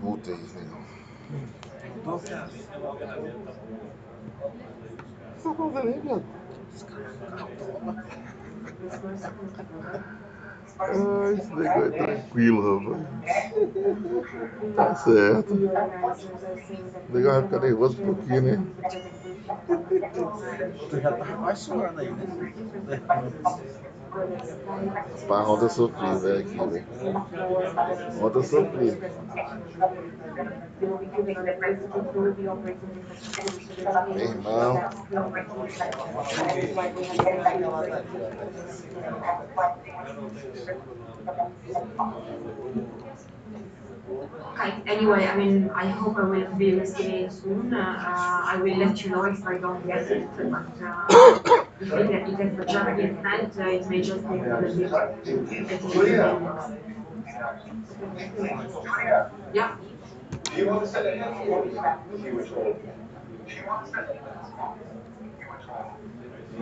Voltei, legal. O que tá fazendo aí, viado? Ah, esse negócio é tranquilo, rapaz. Tá certo. O legal vai ficar nervoso um pouquinho, né? Tu já tava quase suando aí, né? Pá, ontem eu sofri, velho, aqui, velho. Ontem eu sofri. Meu irmão. Okay. Anyway, I mean, I hope I will be receiving it soon. I will let you know if I don't get it, but if it has just been sent, it may just take a little bit to get into the inbox. Yeah. Do you want to set it as if you were told?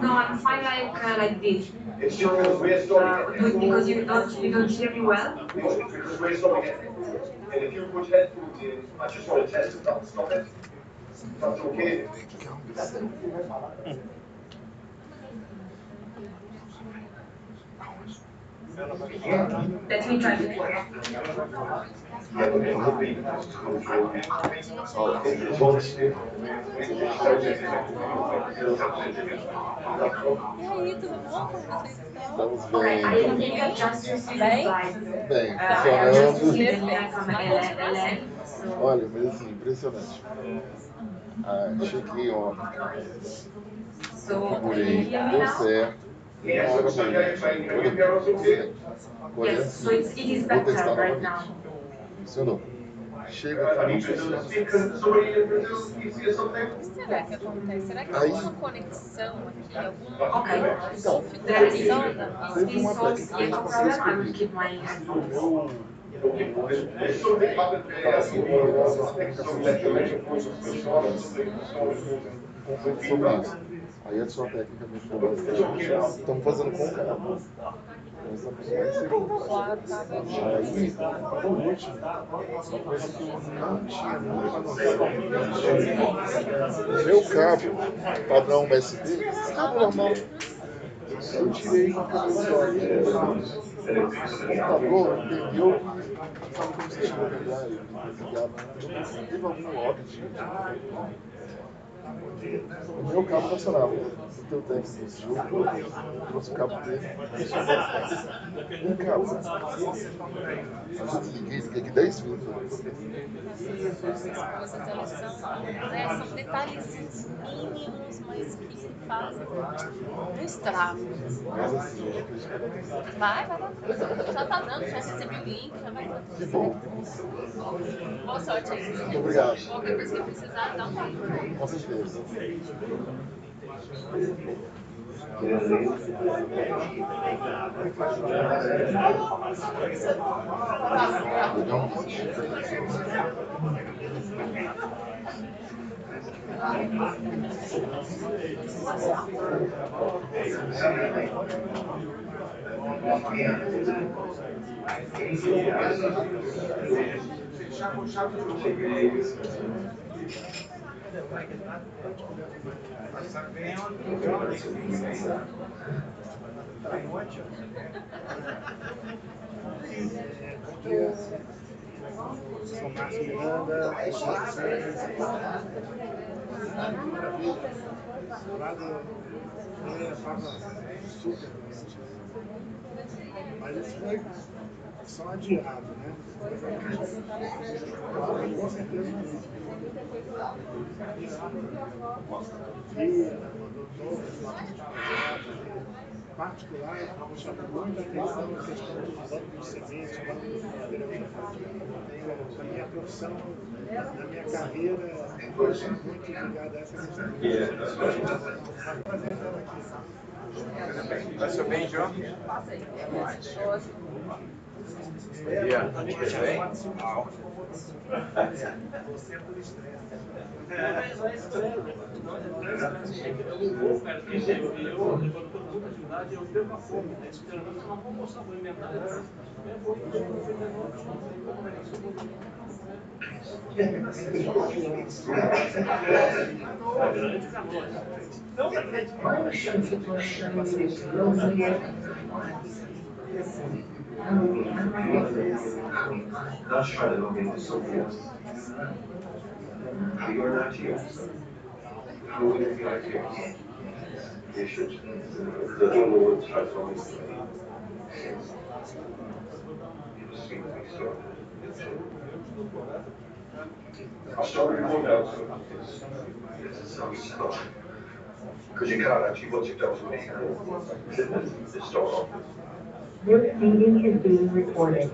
No, I'm fine like this. It's So, because we're stopping it. because you don't hear me well. Because we're stopping it. And if you put headphones in, I just want to test if that'll stop it. If that's okay. Let me try to work. E aí, tudo bom? Como vocês estão? Estamos Okay, I bem. think I just received the Bem? slide. Bem, I just funcionando. received an email from LN. Olha, mas assim, impressionante. Ah, cheguei ontem, So, configurei, can you hear me deu now? certo. Uma hora da manhã. Agora Yes, assim, so it is vou better testar right novamente. now. Funcionou. Chega aqui, não funciona. O que será que acontece? Será que tem alguma conexão aqui? Alguma Okay. configuração da Teve This uma solves técnica que a the gente conseguiu problem. I will descobrir. keep my O headphones. meu estava sendo programado uma aplicação de um conflito sobre isso. Aí a sua técnica me falou bastante. Estamos fazendo com o cabo. Nós estamos mais seguros. Aí, por último, uma coisa que eu não tinha muita noção. O meu cabo, padrão USB, cabo normal, eu tirei com a cabeça o computador, entendeu que sabe como você tira o pendrive, teve algum log o meu cabo funcionava. O teu técnico assistiu, trouxe o cabo dele, um cabo. Eu já desliguei, fiquei aqui 10 minutos. Essas coisas, elas são detalhezinhos mínimos, mas que fazem um estrago. Mas assim, eu acredito que vai dar tudo certo. Vai dar tudo. Já tá dando, já recebi o link, já vai dar tudo Que certo. bom. Boa sorte aí. Muito obrigado. Qualquer coisa que precisar, dá um toque. Com certeza. Fechar com chave de ouro. Sou Márcio Miranda, maravilha. Lá estava super doente. Mas isso foi só adiado, né? Com certeza particular, chamou muita atenção a questão dos bancos de sementes, bancos de madeira. Na minha profissão, na minha carreira, muito ligada a essa questão. Passou bem, João? Yeah. Tudo bem? Not try to log into something else. You're an IT officer. How would you be IT officer? You should. The whole world tries to log into it. You just seem to be started. I'll start recording now, so it's a self-start. Because you can't actually, once you've done something, you can start off with. This meeting is being recorded.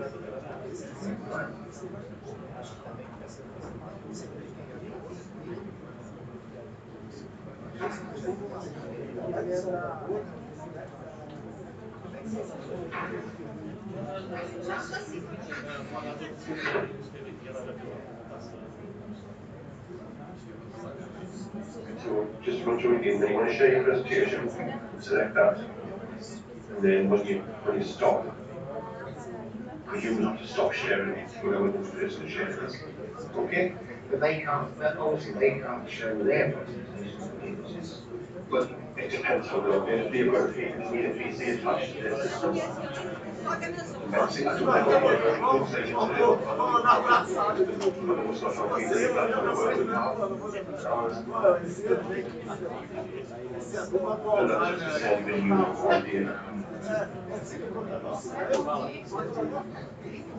So just run through again, then you want to share your presentation, select that, and then when you stop, because you will have to stop sharing it, whoever wants to share this. Okay? But they can't, but obviously they can't show their presentations. But it depends on the ability, you need a PC attached to this. Obviously, I don't know what the conversation today, but it was not how we did it, that's what we're working and that's just to send the new idea.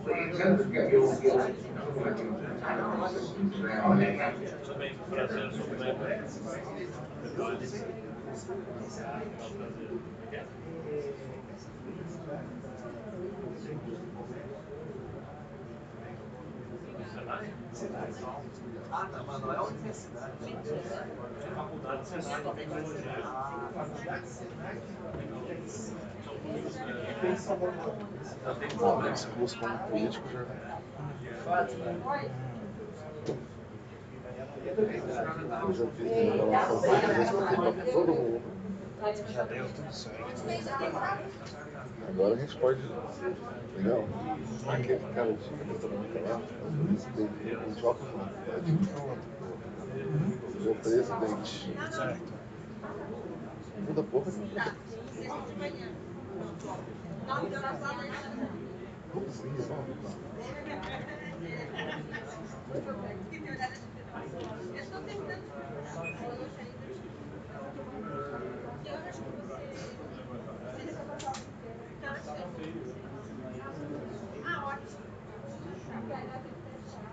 But in terms of your systems now, Mas não é a universidade. Faculdade, Senai, tecnologia. Esse curso como político já. Eu já fiz revelação, já expliquei para todo mundo. Já deu tudo certo. Agora a gente pode. Legal? Aquele cara de economia lá, o presidente, o óculos não, o presidente. Certo. Muda porra.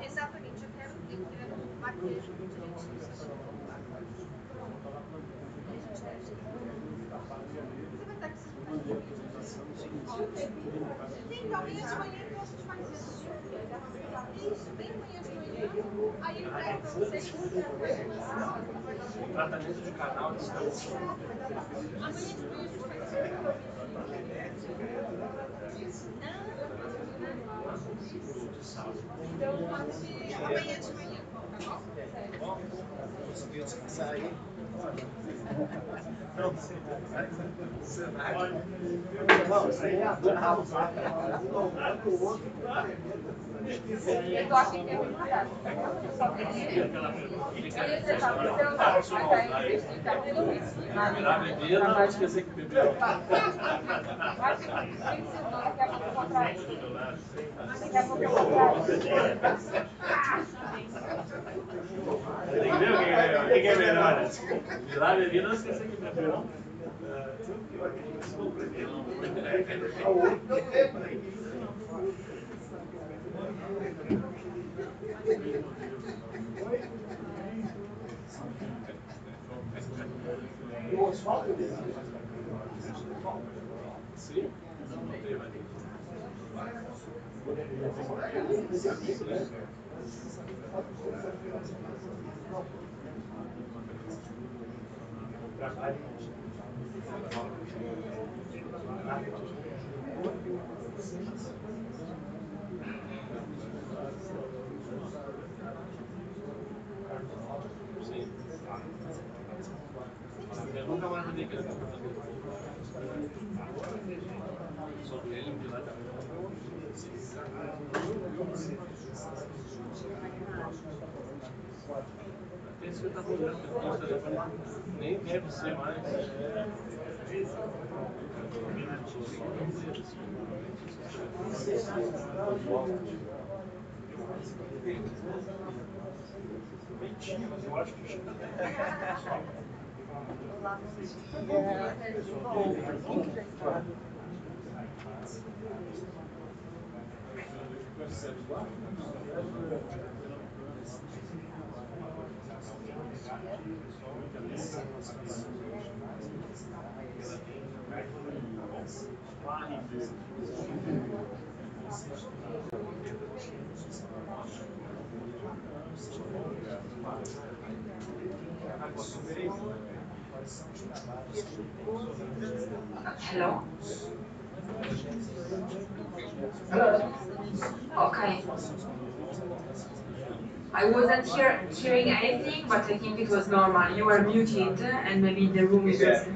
Exatamente, eu quero bater direitinho. Você vai estar aqui sim, amanhã de manhã então a gente faz isso. Isso, bem amanhã de manhã. Aí eu entrego para vocês. Tratamento de canal de saúde. Amanhã de manhã a gente faz isso. Então pode ser amanhã de manhã, tá bom? Conseguiu descansar aí? Não, Eu tô aqui que é muito barato. Eu só queria deixar o seu vai investir carreira Virar bebida, não esquecer que bebeu. Mas tem que ser não, daqui a pouco eu vou atrás. Daqui a pouco eu vou atrás. Tem que ver o que é melhor. Virar bebida, não esquecer que bebeu. O asfalto dele. Sim. Eu nunca mais me dei sobre ele de lá também. Esse que eu estava olhando depois, nem deve ser mais. Mentinha, mas eu acho que já Hello? Okay. I wasn't hearing anything, but I think it was normal. You were muted, and maybe the room is just...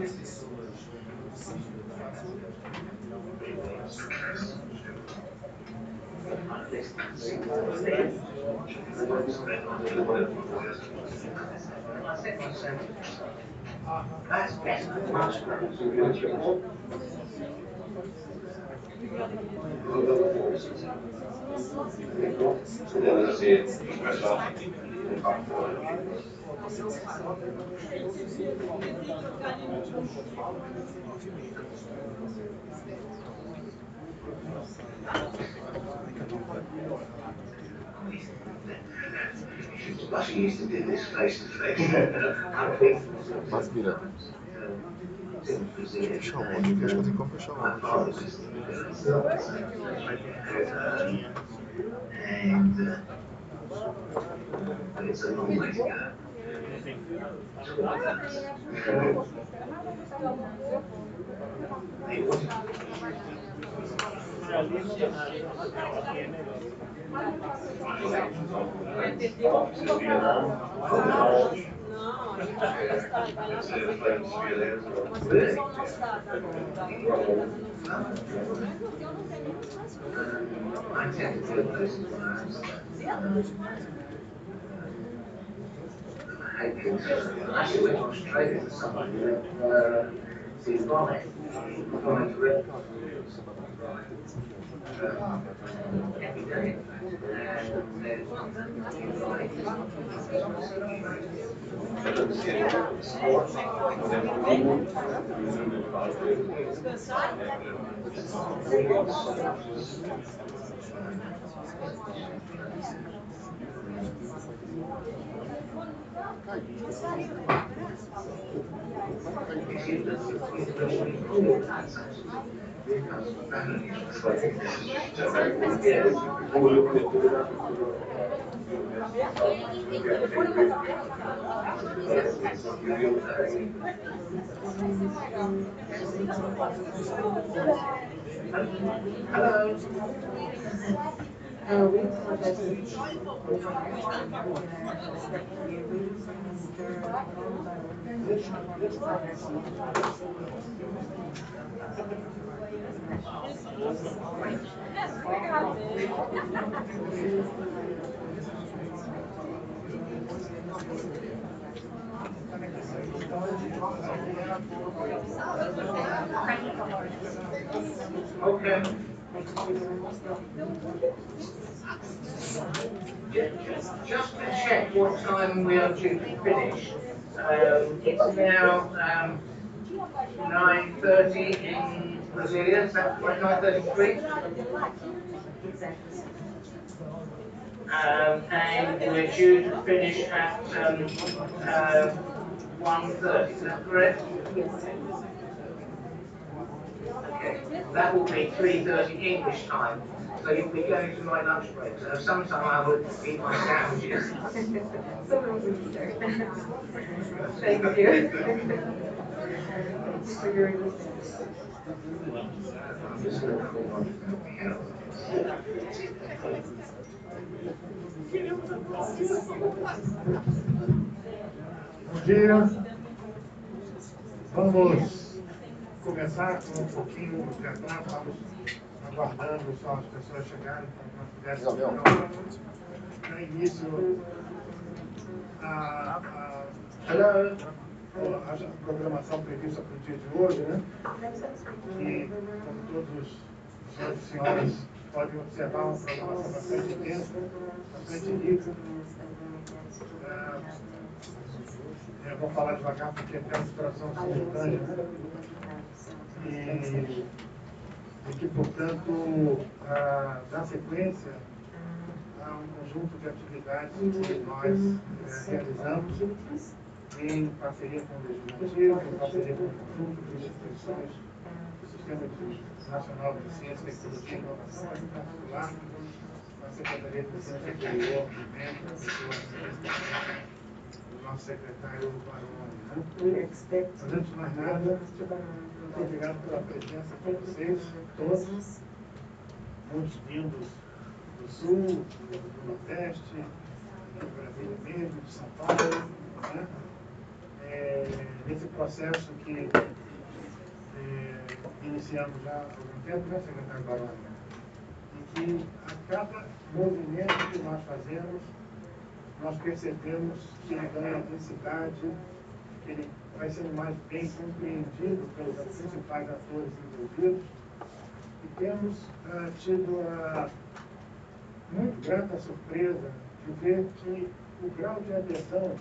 That's better than most groups. Much used to do this face to face. Mas mira, fechar o áudio aqui, acho que eu tenho como fechar o áudio. And it's a long way to go. I tend to feel those environments actually went to Australia for something to buy every day. Okay. Just to check what time we are due to finish. It's now 9:30 in Brasilia, is that right? 9:33? And we're due to finish at 1:30, is that correct? Yes. Okay, that will be 3:30 English time. So you'll be going to my lunch break. So sometime I will eat my sandwiches. So rude, sir. Thank you. Thank you for your resistance. Bom dia. Vamos começar com um pouquinho de atraso. Estamos aguardando só as pessoas chegarem para que nós pudéssemos dar início a programação prevista para o dia de hoje, né? Que, como todos os senhores e senhoras podem observar, uma programação bastante intensa, bastante rica. Eu vou falar devagar porque tem uma situação simultânea, né? E que, portanto, dá sequência a um conjunto de atividades que nós realizamos em parceria com o Legislativo, em parceria com o conjunto de instituições do Sistema Nacional de Ciência, Tecnologia e Inovação, mas em particular com a Secretaria de Ensino Superior, do nosso secretário Baroni. Mas antes de mais nada, muito obrigado pela presença de vocês, todos, muitos vindos do Sul, do Nordeste, do Brasil mesmo, de São Paulo, né? Nesse processo que iniciamos já há algum tempo, né, secretário Baroni? E que a cada movimento que nós fazemos, nós percebemos que ele ganha intensidade, que ele vai sendo mais bem compreendido pelos principais atores envolvidos. E temos tido a muito grata surpresa de ver que o grau de adesão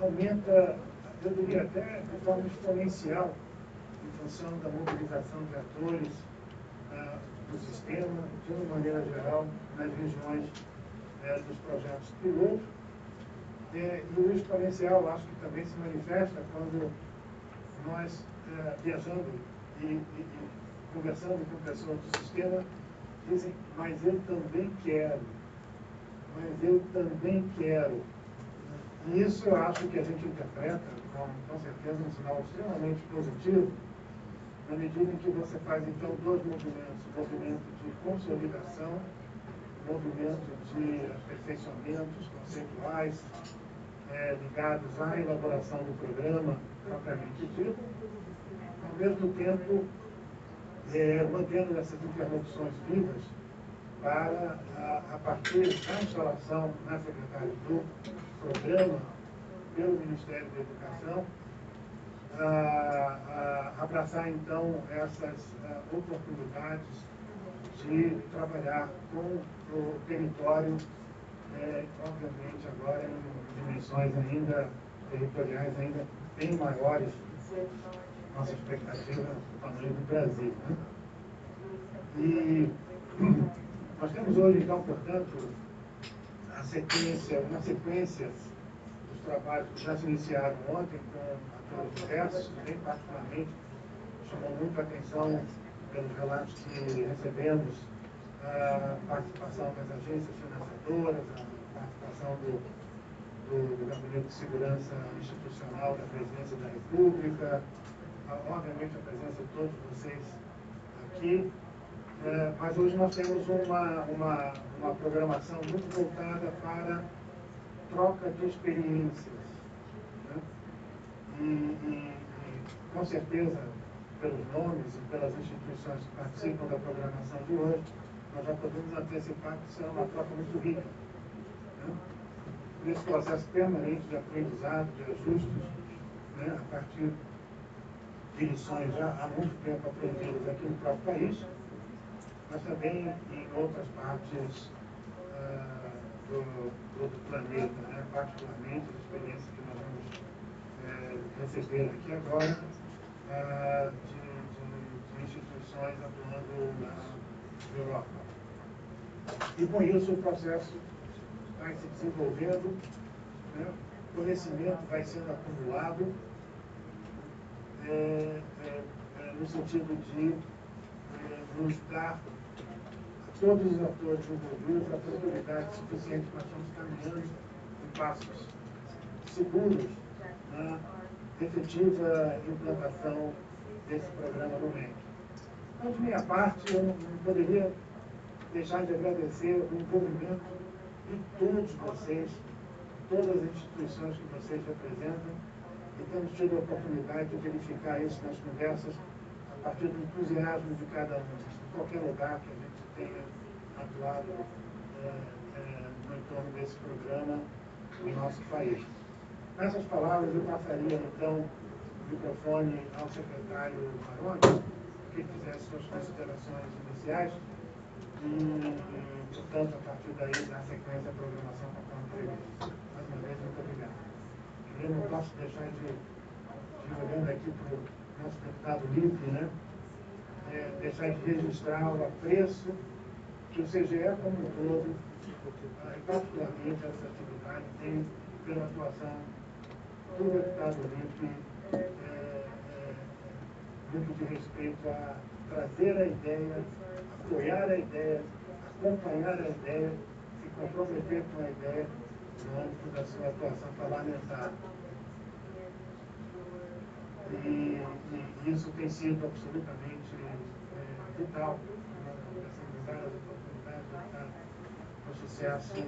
aumenta, eu diria até de forma exponencial, em função da mobilização de atores do sistema, de uma maneira geral, nas regiões dos projetos pilotos. E o exponencial, acho que também se manifesta quando nós, viajando e conversando com pessoas do sistema, dizem, mas eu também quero, mas eu também quero. E isso eu acho que a gente interpreta com certeza um sinal extremamente positivo, na medida em que você faz então dois movimentos, o movimento de consolidação, o movimento de aperfeiçoamentos conceituais ligados à elaboração do programa propriamente dito, ao mesmo tempo mantendo essas interlocuções vivas para, a partir da instalação na Secretaria do Programa pelo Ministério da Educação, abraçar então essas oportunidades de trabalhar com o território, obviamente agora em dimensões ainda territoriais ainda bem maiores, nossa expectativa do tamanho do Brasil, né? E nós temos hoje então, portanto, uma sequência dos trabalhos que já se iniciaram ontem com atores diversos, bem particularmente chamou muito a atenção pelos relatos que recebemos, a participação das agências financiadoras, a participação do Gabinete de Segurança Institucional da Presidência da República, obviamente a presença de todos vocês aqui. Mas hoje nós temos uma programação muito voltada para troca de experiências, né? E com certeza, pelos nomes e pelas instituições que participam da programação de hoje, nós já podemos antecipar que será uma troca muito rica, né? Nesse processo permanente de aprendizado, de ajustes, né? A partir de lições já há muito tempo aprendidas aqui no próprio país, mas também em outras partes do planeta, né? Particularmente a experiência que nós vamos receber aqui agora de instituições atuando na Europa. E com isso o processo vai se desenvolvendo, né? O conhecimento vai sendo acumulado no sentido de nos dar a todos os atores envolvidos a possibilidade suficiente para nós caminhando em passos seguros na efetiva implantação desse programa no MEC. Então, de minha parte, eu não poderia deixar de agradecer o envolvimento de todos vocês, todas as instituições que vocês representam, e temos tido a oportunidade de verificar isso nas conversas a partir do entusiasmo de cada um. Em qualquer lugar que a gente tenha atuado no entorno desse programa no nosso país. Nessas palavras, eu passaria, então, o microfone ao secretário Maroni, que fizesse suas considerações iniciais, e, portanto, a partir daí, na sequência, a programação conforme previsto. Mais uma vez, muito obrigado. Eu não posso deixar de olhando aqui para o nosso deputado Lipe, né? Deixar de registrar o apreço que o CGE como um todo, e particularmente essa atividade, tem pela atuação do deputado Lipe, muito de respeito a trazer a ideia, apoiar a ideia, acompanhar a ideia, se comprometer com a ideia no âmbito da sua atuação parlamentar. E isso tem sido absolutamente vital nessas várias oportunidades para o sucesso que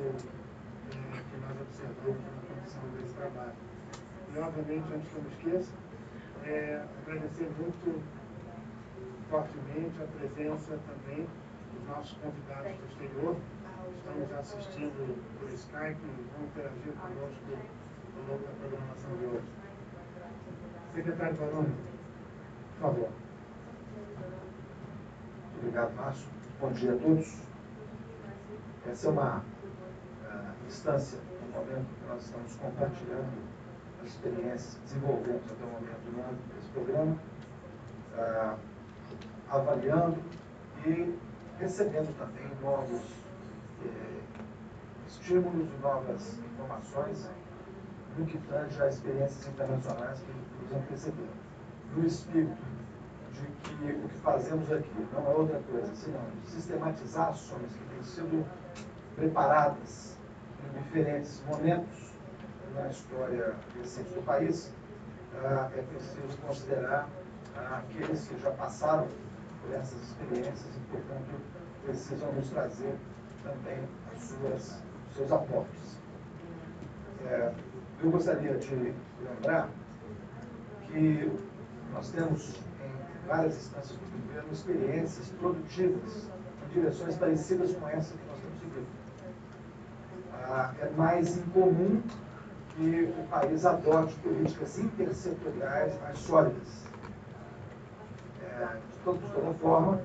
nós observamos na condição desse trabalho. E, obviamente, antes que eu me esqueça, agradecer muito fortemente a presença também dos nossos convidados do exterior, que estão nos assistindo por Skype e vão interagir conosco ao longo da programação de hoje. Secretário Baroni, por favor. Obrigado, Márcio. Bom dia a todos. Essa é uma instância, um momento que nós estamos compartilhando as experiências que desenvolvemos até o momento no âmbito desse programa, avaliando e recebendo também novos estímulos e novas informações no que tange a experiências internacionais que nos antecederam. No espírito de que o que fazemos aqui não é outra coisa, senão sistematizar ações que têm sido preparadas em diferentes momentos na história recente do país, é preciso considerar aqueles que já passaram por essas experiências e, portanto, precisam nos trazer também os seus aportes. Eu gostaria de lembrar que nós temos, em várias instâncias do governo, experiências produtivas em direções parecidas com essa que nós temos seguido. É mais incomum que o país adote políticas intersetoriais mais sólidas. De toda forma,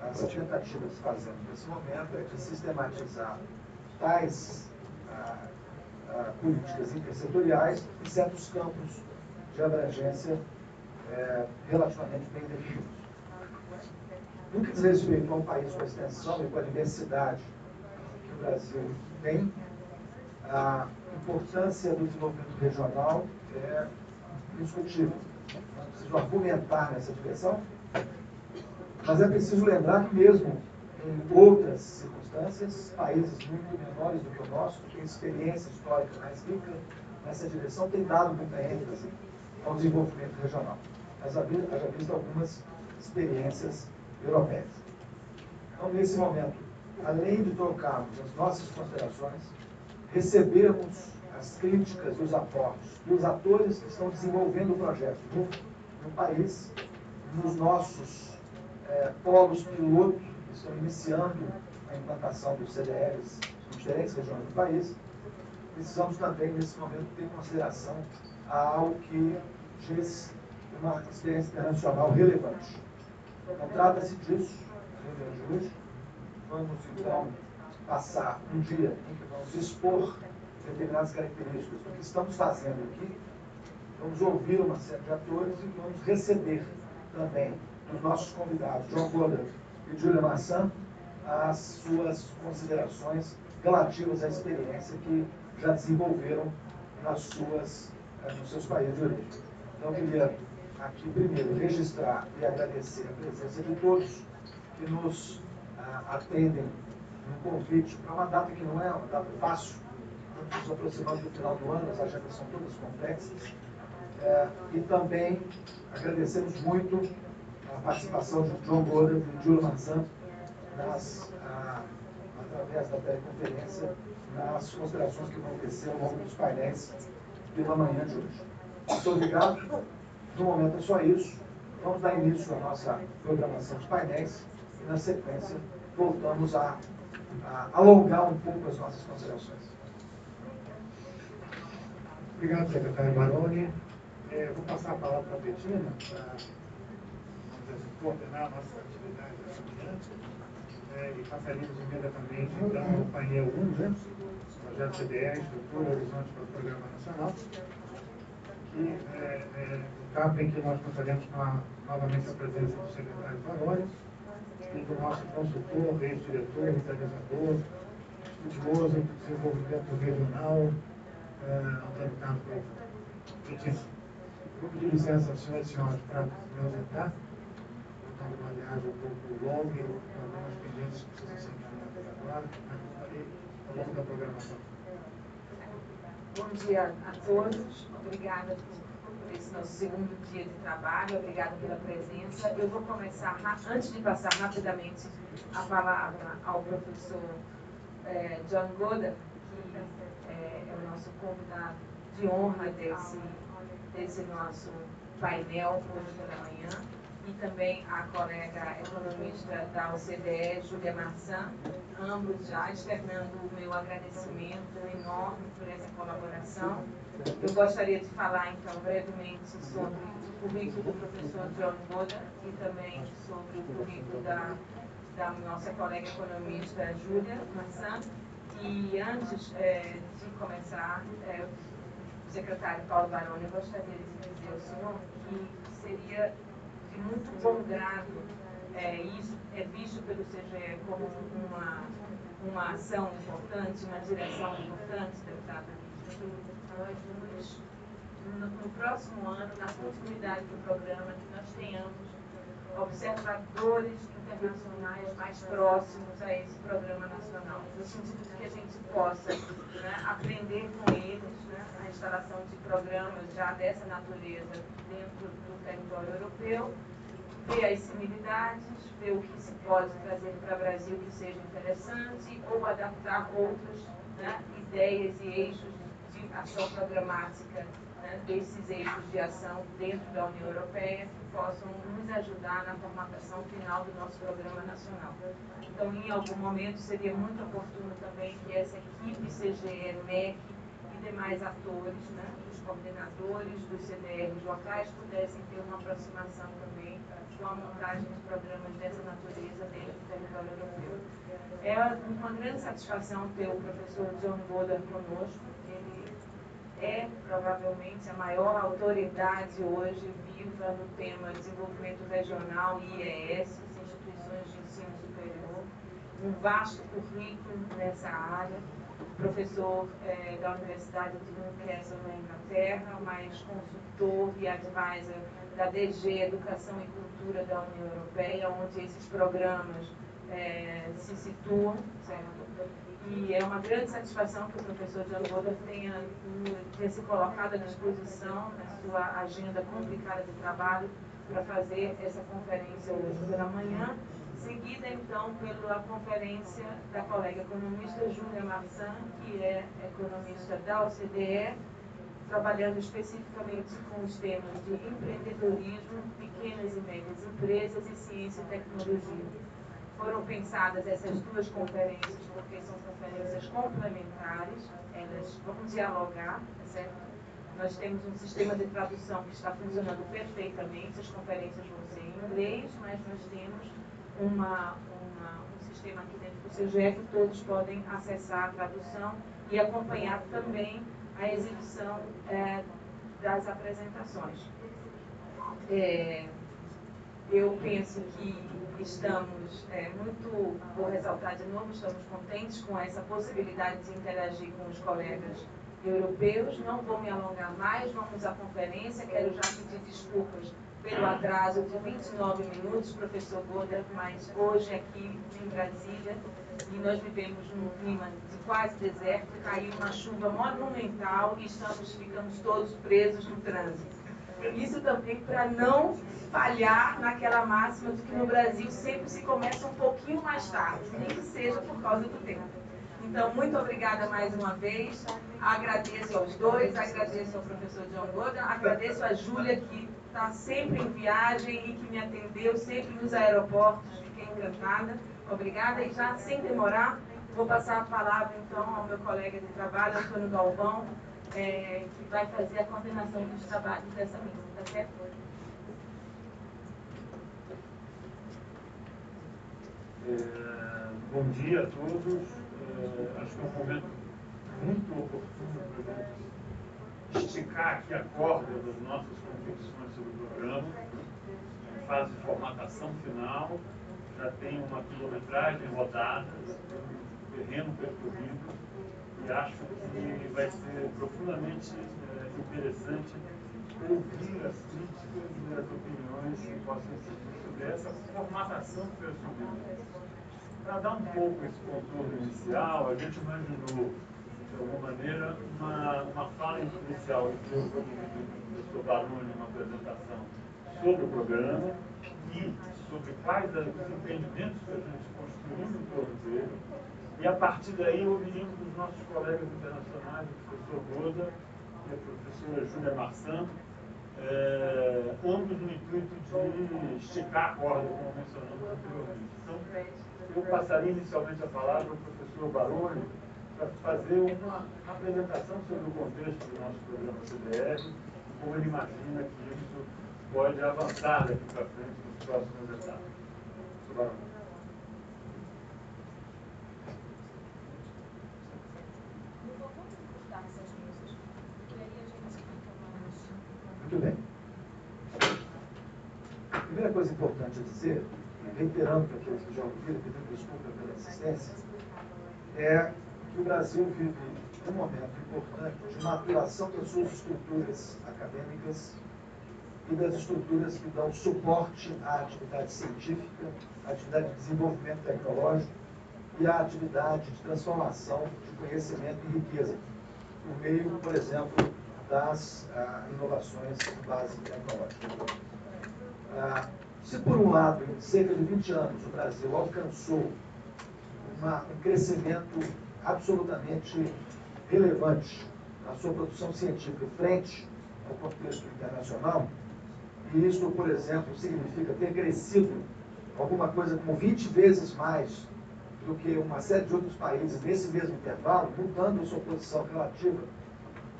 as tentativas que fazemos nesse momento é de sistematizar tais políticas intersetoriais em certos campos de abrangência relativamente bem definidos. No que diz respeito a um país com a extensão e com a diversidade que o Brasil tem, a importância do desenvolvimento regional é indiscutível. Não preciso argumentar nessa direção, mas é preciso lembrar que mesmo em outras circunstâncias, países muito menores do que o nosso, que têm experiência histórica mais rica nessa direção, têm dado muita ênfase ao desenvolvimento regional. Haja visto algumas experiências europeias. Então, nesse momento, além de trocarmos as nossas considerações, recebermos as críticas e os aportes dos atores que estão desenvolvendo o projeto no país, nos nossos polos pilotos que estão iniciando a implantação dos CDLs em diferentes regiões do país, precisamos também, nesse momento, ter em consideração algo que diz uma experiência internacional relevante. Então, trata-se disso, no reunião de hoje. Vamos, então, passar um dia em que vamos expor determinadas características do que estamos fazendo aqui, vamos ouvir uma série de atores e vamos receber também dos nossos convidados, John Goddard e Julia Massan, as suas considerações relativas à experiência que já desenvolveram nos seus países de origem. Então, eu queria aqui, primeiro, registrar e agradecer a presença de todos que nos atendem no convite para uma data que não é uma data fácil. Estamos nos aproximando do final do ano, as agendas são todas complexas. E também agradecemos muito a participação de John Goddard e Julia Massan através da teleconferência, nas considerações que vão descer ao longo dos painéis pela manhã de hoje. Muito obrigado. No momento é só isso. Vamos dar início à nossa programação de painéis e, na sequência, voltamos a alongar um pouco as nossas considerações. Obrigado, secretário Baroni. Vou passar a palavra para a Betina, para coordenar a nossa atividade adiante, e passaríamos imediatamente, então, ao painel 1, né? Projeto CDE, Estrutura, Horizonte para o Programa Nacional, que etapa em que nós contaremos novamente a presença do secretário Baroni e do nosso consultor, ex-diretor, realizador, estudioso do desenvolvimento regional, Antônio Carlos. Vou pedir licença aos senhores e senhoras para me ausentar, voltando uma viagem um pouco longa e com algumas pendências que precisam ser encaminhadas agora, mas voltarei ao longo da programação. Bom dia a todos, obrigada por esse nosso segundo dia de trabalho, obrigada pela presença. Eu vou começar, antes de passar rapidamente a palavra ao professor John Goddard, que é o nosso convidado de honra desse nosso painel hoje pela manhã, e também a colega economista da OCDE, Júlia Marçan, ambos já externando o meu agradecimento enorme por essa colaboração. Eu gostaria de falar, então, brevemente sobre o currículo do professor John Goddard e também sobre o currículo da nossa colega economista Júlia Marçan. E antes de começar, o secretário Paulo Baroni, eu gostaria de dizer ao senhor que seria de muito bom grado, isso é visto pelo CGE como uma ação importante, uma direção importante, deputado, nós no próximo ano, na continuidade do programa, que nós tenhamos observadores internacionais mais próximos a esse programa nacional, no sentido de que a gente possa, né, aprender com eles, né, a instalação de programas já dessa natureza dentro do território europeu, ver as similitudes, ver o que se pode trazer para o Brasil que seja interessante, ou adaptar outras, né, ideias e eixos de ação programática, né, desses eixos de ação dentro da União Europeia que possam nos ajudar na formatação final do nosso programa nacional. Então, em algum momento, seria muito oportuno também que essa equipe CGE, MEC e demais atores, né, os coordenadores dos CDRs locais, pudessem ter uma aproximação também com a montagem de programas dessa natureza dentro do território europeu. É uma grande satisfação ter o professor John Goddard conosco. Ele é provavelmente a maior autoridade hoje viva no tema desenvolvimento regional e IES, instituições de ensino superior, um vasto currículo nessa área, professor da Universidade de Newcastle na Inglaterra, mas consultor e advisor da DG Educação e Cultura da União Europeia, onde esses programas se situam, certo? E é uma grande satisfação que o professor John Goddard tenha se colocado à disposição na sua agenda complicada de trabalho para fazer essa conferência hoje pela manhã, seguida então pela conferência da colega economista Júlia Marçan, que é economista da OCDE, trabalhando especificamente com os temas de empreendedorismo, pequenas e médias empresas e ciência e tecnologia. Foram pensadas essas duas conferências porque são conferências complementares, elas vão dialogar, certo? Nós temos um sistema de tradução que está funcionando perfeitamente, as conferências vão ser em inglês, mas nós temos um sistema aqui dentro do CGE que todos podem acessar a tradução e acompanhar também a exibição das apresentações. Eu penso que estamos vou ressaltar de novo, estamos contentes com essa possibilidade de interagir com os colegas europeus. Não vou me alongar mais, vamos à conferência. Quero já pedir desculpas pelo atraso de 29 minutos, professor Goddard, mas hoje aqui em Brasília, e nós vivemos num clima de quase deserto, caiu uma chuva monumental e ficamos todos presos no trânsito. Isso também para não falhar naquela máxima de que no Brasil sempre se começa um pouquinho mais tarde, nem que seja por causa do tempo. Então, muito obrigada mais uma vez. Agradeço aos dois, agradeço ao professor John Goddard, agradeço a Júlia, que está sempre em viagem e que me atendeu sempre nos aeroportos. Fiquei encantada. Obrigada. E já, sem demorar, Vou passar a palavra, então, ao meu colega de trabalho, Antônio Galvão, que vai fazer a coordenação dos trabalhos dessa mesa, tá certo? Bom dia a todos. Acho que é um momento muito oportuno para a gente esticar aqui a corda das nossas convicções sobre o programa. Em fase de formatação final, já tem uma quilometragem rodada, um terreno percorrido, e acho que vai ser profundamente interessante ouvir as críticas e as opiniões que possam existir sobre essa formatação que foi assumida. Para dar um pouco esse contorno inicial, a gente imaginou, de alguma maneira, uma fala inicial do professor Baroni, uma apresentação sobre o programa e sobre quais os entendimentos que a gente construiu em torno dele. E, a partir daí, ouviríamos dos nossos colegas internacionais, o professor Rosa e a professora Júlia Marçan, ambos no intuito de esticar a corda, como mencionamos anteriormente. Então, eu passaria inicialmente a palavra ao professor Baroni para fazer uma apresentação sobre o contexto do nosso programa CDR e como ele imagina que isso pode avançar daqui para frente nas próximas etapas. Professor Baroni. Muito bem. A primeira coisa importante a dizer, reiterando para aqueles que já ouviram, pedindo desculpa pela insistência, é que o Brasil vive um momento importante de maturação das suas estruturas acadêmicas e das estruturas que dão suporte à atividade científica, à atividade de desenvolvimento tecnológico e à atividade de transformação de conhecimento em riqueza, por meio, por exemplo, das inovações de base tecnológica. Se, por um lado, em cerca de 20 anos, o Brasil alcançou um crescimento absolutamente relevante na sua produção científica frente ao contexto internacional, e isso, por exemplo, significa ter crescido alguma coisa como 20 vezes mais do que uma série de outros países nesse mesmo intervalo, mudando a sua posição relativa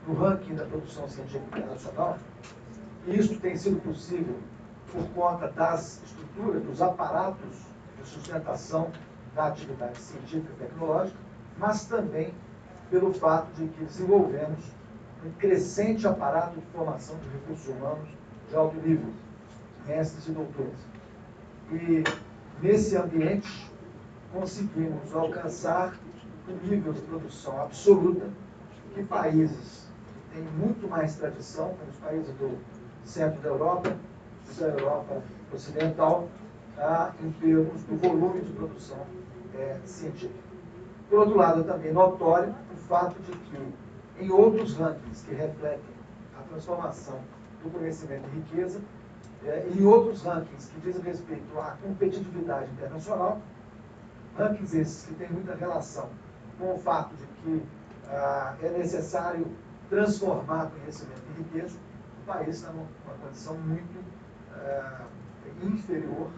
no ranking da produção científica internacional. E isso tem sido possível por conta das estruturas, dos aparatos de sustentação da atividade científica e tecnológica, mas também pelo fato de que desenvolvemos um crescente aparato de formação de recursos humanos de alto nível, mestres e doutores. E, nesse ambiente, conseguimos alcançar um nível de produção absoluta que países que têm muito mais tradição, como os países do centro da Europa, da Europa ocidental, em termos do volume de produção científica. Por outro lado, é também notório o fato de que, em outros rankings que refletem a transformação do conhecimento em riqueza, em outros rankings que dizem respeito à competitividade internacional, rankings esses que têm muita relação com o fato de que é necessário transformar conhecimento em riqueza, o país está numa condição muito inferior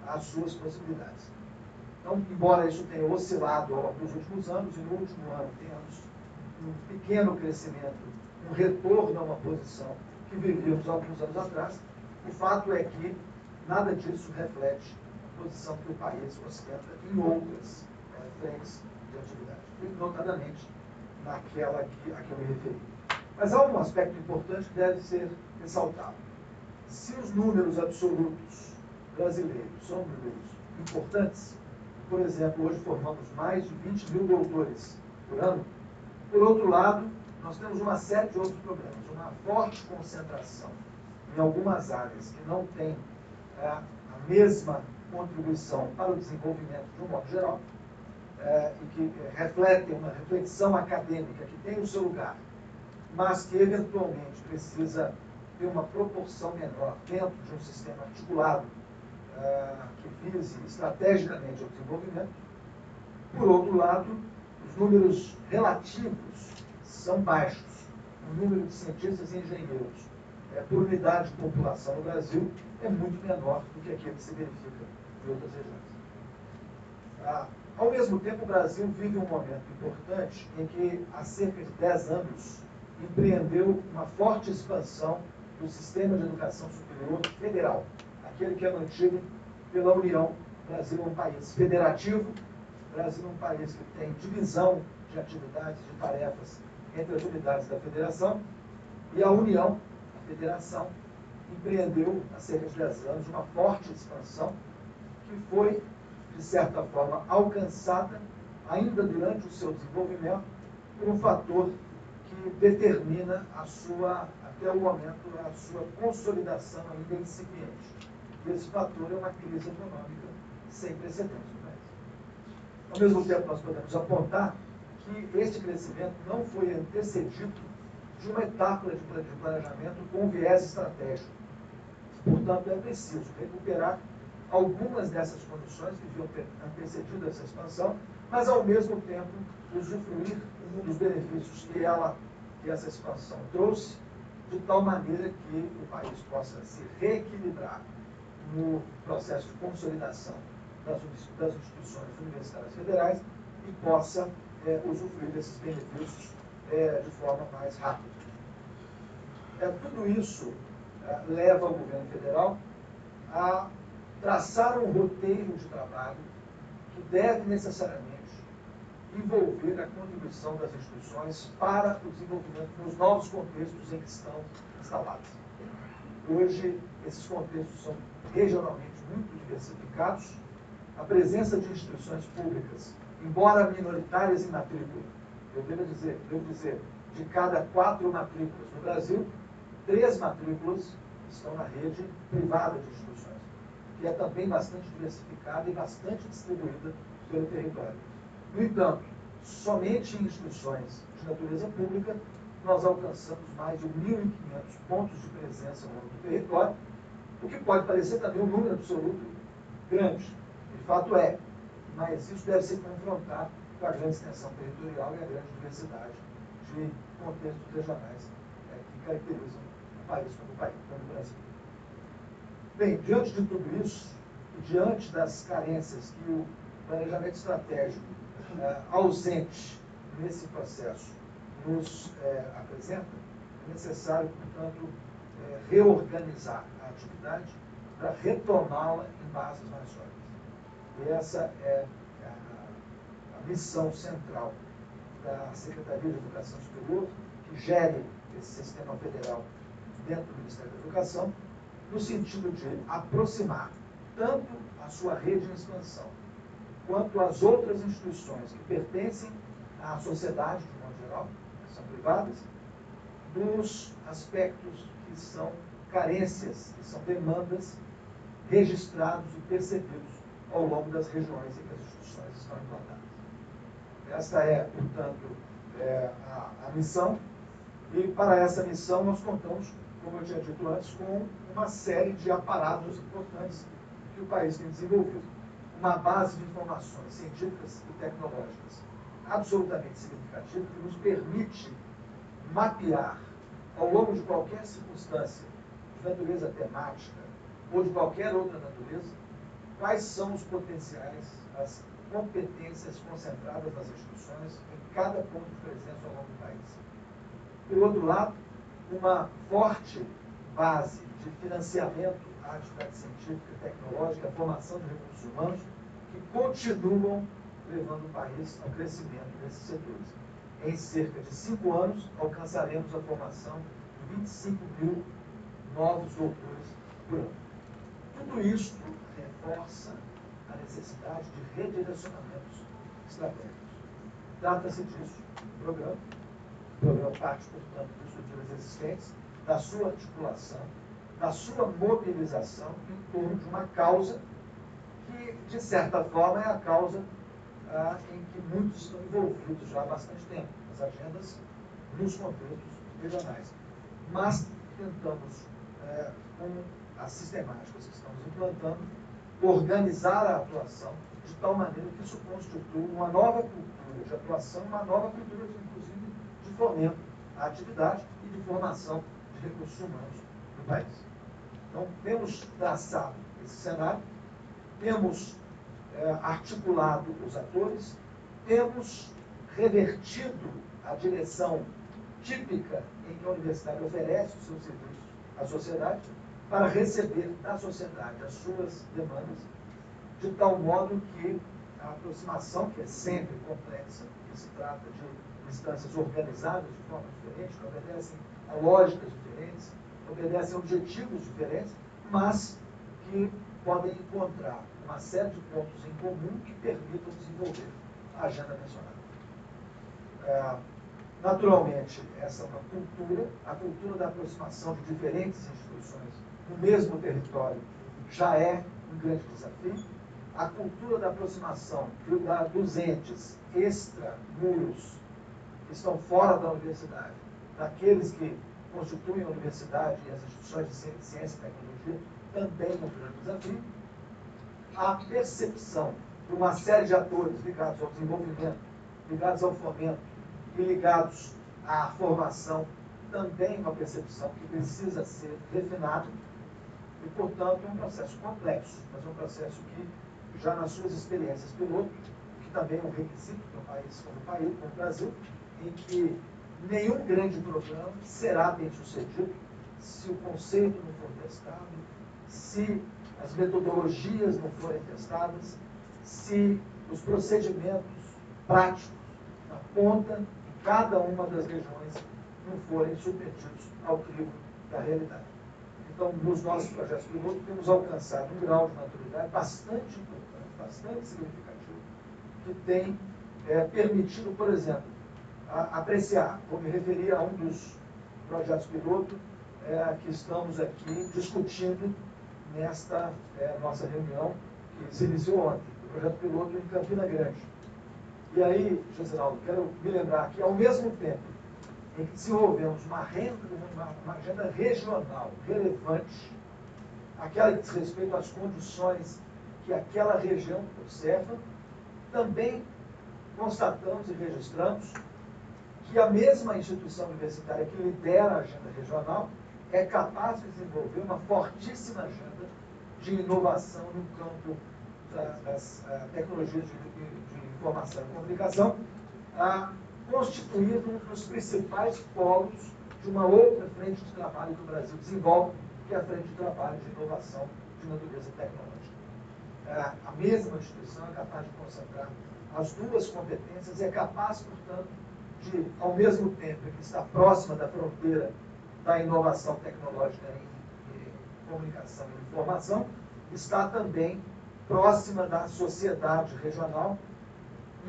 às suas possibilidades. Então, embora isso tenha oscilado ao longo dos últimos anos, e no último ano temos um pequeno crescimento, um retorno a uma posição que vivíamos alguns anos atrás, o fato é que nada disso reflete a posição que o país ostenta em outras frentes de atividade, e notadamente naquela a que eu me referi. Mas há um aspecto importante que deve ser ressaltado. Se os números absolutos brasileiros são números importantes, por exemplo, hoje formamos mais de 20 mil doutores por ano, por outro lado, nós temos uma série de outros problemas, uma forte concentração em algumas áreas que não têm a mesma contribuição para o desenvolvimento de um modo geral, e que refletem uma reflexão acadêmica que tem o seu lugar, mas que eventualmente precisa ter uma proporção menor dentro de um sistema articulado que vise estrategicamente o desenvolvimento. Por outro lado, os números relativos são baixos. O número de cientistas e engenheiros por unidade de população no Brasil é muito menor do que aquele que se verifica em outras regiões. Ao mesmo tempo, o Brasil vive um momento importante em que, há cerca de 10 anos, empreendeu uma forte expansão do sistema de educação superior federal, aquele que é mantido pela União. O Brasil é um país federativo, o Brasil é um país que tem divisão de atividades, de tarefas entre as unidades da federação, e a União, a federação, empreendeu, há cerca de 10 anos, uma forte expansão que foi, de certa forma, alcançada, ainda durante o seu desenvolvimento, por um fator que determina até o momento, a sua consolidação ainda incipiente. E esse fator é uma crise econômica sem precedentes no país. Ao mesmo tempo, nós podemos apontar que este crescimento não foi antecedido de uma etapa de planejamento com viés estratégico. Portanto, é preciso recuperar algumas dessas condições que deviam ter antecedido essa expansão, mas, ao mesmo tempo, usufruir dos benefícios que essa expansão trouxe, de tal maneira que o país possa se reequilibrar no processo de consolidação das instituições universitárias federais e possa usufruir desses benefícios de forma mais rápida. Tudo isso leva o governo federal a traçar um roteiro de trabalho que deve necessariamente envolver a contribuição das instituições para o desenvolvimento dos novos contextos em que estão instalados. Hoje, esses contextos são regionalmente muito diversificados. A presença de instituições públicas, embora minoritárias em matrícula, eu devo dizer, de cada 4 matrículas no Brasil, 3 matrículas estão na rede privada de instituições, que é também bastante diversificada e bastante distribuída pelo território. No entanto, somente em instituições de natureza pública, nós alcançamos mais de 1.500 pontos de presença ao longo do território, o que pode parecer também um número absoluto grande. De fato é, mas isso deve ser confrontado com a grande extensão territorial e a grande diversidade de contextos regionais que caracterizam o país como o Brasil. Bem, diante de tudo isso, e diante das carências que o planejamento estratégico ausente nesse processo nos apresenta, é necessário, portanto, reorganizar a atividade para retomá-la em bases mais sólidas. E essa é a missão central da Secretaria de Educação Superior, que gere esse sistema federal dentro do Ministério da Educação, no sentido de aproximar tanto a sua rede em expansão, quanto as outras instituições que pertencem à sociedade, de modo geral, que são privadas, dos aspectos que são carências, que são demandas registrados e percebidos ao longo das regiões em que as instituições estão implantadas. Esta é, portanto, a missão, e para essa missão nós contamos, como eu tinha dito antes, com uma série de aparatos importantes que o país tem desenvolvido. Uma base de informações científicas e tecnológicas absolutamente significativa, que nos permite mapear, ao longo de qualquer circunstância, de natureza temática ou de qualquer outra natureza, quais são os potenciais, as competências concentradas nas instituições em cada ponto de presença ao longo do país. Por outro lado, uma forte base de financiamento à atividade científica e tecnológica, à formação de recursos humanos, que continuam levando o país ao crescimento desses setores. Em cerca de 5 anos, alcançaremos a formação de 25 mil novos doutores por ano. Tudo isso reforça a necessidade de redirecionamentos estratégicos. Trata-se disso, o programa parte, portanto, das estruturas existentes, da sua articulação, da sua mobilização em torno de uma causa que, de certa forma, é a causa em que muitos estão envolvidos já há bastante tempo, as agendas nos contextos regionais. Mas tentamos, com as sistemáticas que estamos implantando, organizar a atuação de tal maneira que isso constitua uma nova cultura de atuação, uma nova cultura, inclusive, de fomento à atividade e de formação de recursos humanos no país. Então, temos traçado esse cenário, temos articulado os atores, temos revertido a direção típica em que a universidade oferece os seus serviços à sociedade para receber da sociedade as suas demandas, de tal modo que a aproximação, que é sempre complexa, que se trata de instâncias organizadas de forma diferente, que obedecem a lógicas diferentes, obedecem a objetivos diferentes, mas que podem encontrar uma série de pontos em comum que permitam desenvolver a agenda mencionada. Naturalmente, essa é uma cultura, a cultura da aproximação de diferentes instituições no mesmo território já é um grande desafio. A cultura da aproximação dos entes extramuros que estão fora da universidade, daqueles que constituem a universidade e as instituições de ciência e tecnologia, também é um grande desafio. A percepção de uma série de atores ligados ao desenvolvimento, ligados ao fomento e ligados à formação, também é uma percepção que precisa ser refinada e, portanto, é um processo complexo, mas é um processo que, já nas suas experiências piloto, que também é um requisito para um país como o Brasil, em que nenhum grande programa será bem sucedido se o conceito não for testado, se as metodologias não forem testadas, se os procedimentos práticos na ponta, em cada uma das regiões, não forem submetidos ao crivo da realidade. Então, nos nossos projetos piloto, temos alcançado um grau de maturidade bastante importante, bastante significativo, que tem permitido, por exemplo, apreciar, vou me referir a um dos projetos piloto que estamos aqui discutindo nesta nossa reunião, que se iniciou ontem, o projeto piloto em Campina Grande. E aí, Gesinaldo, quero me lembrar que, ao mesmo tempo em que desenvolvemos uma agenda regional relevante, aquela que diz respeito às condições que aquela região observa, também constatamos e registramos que a mesma instituição universitária que lidera a agenda regional é capaz de desenvolver uma fortíssima agenda de inovação no campo das tecnologias de informação e comunicação, constituindo um dos principais polos de uma outra frente de trabalho que o Brasil desenvolve, que é a frente de trabalho de inovação de natureza tecnológica. A mesma instituição é capaz de concentrar as duas competências e é capaz, portanto, de, ao mesmo tempo que está próxima da fronteira da inovação tecnológica em comunicação e informação, está também próxima da sociedade regional,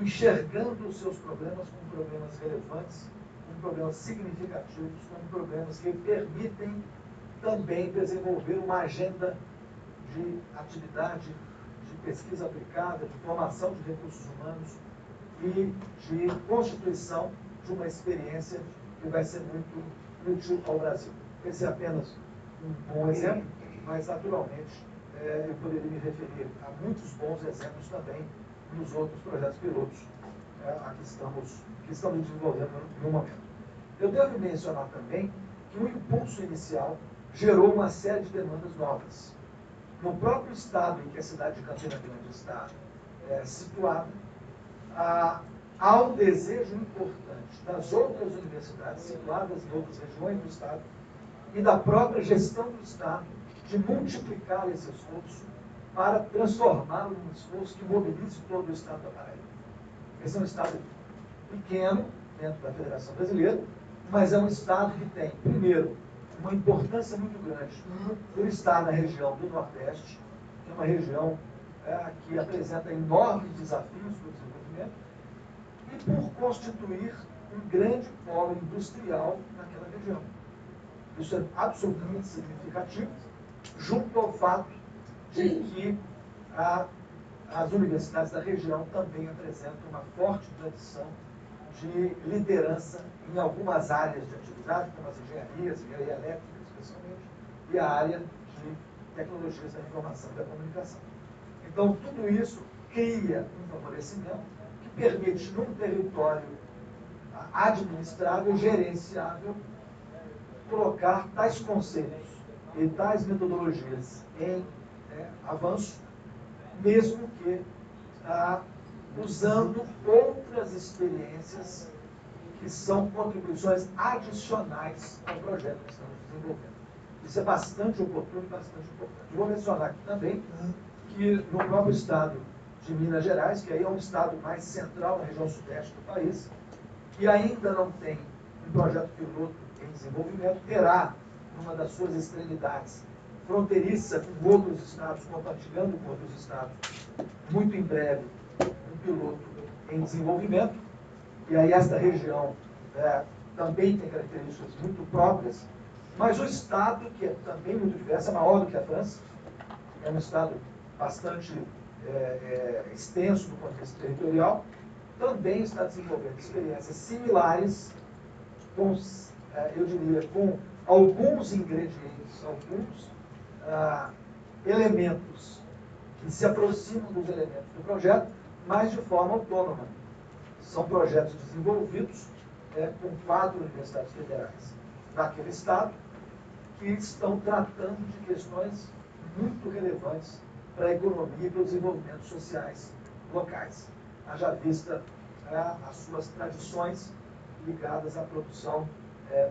enxergando os seus problemas como problemas relevantes, como problemas significativos, como problemas que permitem também desenvolver uma agenda de atividade, de pesquisa aplicada, de formação de recursos humanos e de constituição de uma experiência que vai ser muito útil ao Brasil. Esse é apenas um bom exemplo, mas, naturalmente, eu poderia me referir a muitos bons exemplos também nos outros projetos pilotos que estamos desenvolvendo no momento. Eu devo mencionar também que o impulso inicial gerou uma série de demandas novas. No próprio estado em que a cidade de Campina Grande está situada, há um desejo importante das outras universidades situadas em outras regiões do estado e da própria gestão do estado de multiplicar esse esforço para transformá-lo num esforço que mobilize todo o estado da Paraíba. Esse é um estado pequeno dentro da Federação Brasileira, mas é um estado que tem, primeiro, uma importância muito grande por estar na região do Nordeste, que é uma região que apresenta enormes desafios para o desenvolvimento, e por constituir um grande polo industrial naquela região. Isso é absolutamente significativo, junto ao fato de que as universidades da região também apresentam uma forte tradição de liderança em algumas áreas de atividade, como as engenharias, engenharia elétrica especialmente, e a área de tecnologias da informação e da comunicação. Então, tudo isso cria um favorecimento que permite, num território administrável, gerenciável, colocar tais conceitos e tais metodologias em avanço, mesmo que usando outras experiências que são contribuições adicionais ao projeto que estamos desenvolvendo. Isso é bastante oportuno e bastante importante. Vou mencionar aqui também que no próprio estado de Minas Gerais, que aí é um estado mais central na região sudeste do país, que ainda não tem um projeto piloto em desenvolvimento, terá, numa das suas extremidades, fronteiriça com outros estados, compartilhando com outros estados, muito em breve, um piloto em desenvolvimento. E aí esta região também tem características muito próprias, mas o estado, que é também muito diverso, é maior do que a França, é um estado bastante extenso do ponto de vista territorial, também está desenvolvendo experiências similares, com, eu diria, com alguns ingredientes, alguns elementos que se aproximam dos elementos do projeto, mas de forma autônoma. São projetos desenvolvidos com 4 universidades federais daquele estado, que estão tratando de questões muito relevantes para a economia e para os desenvolvimentos sociais locais. Haja vista as suas tradições ligadas à produção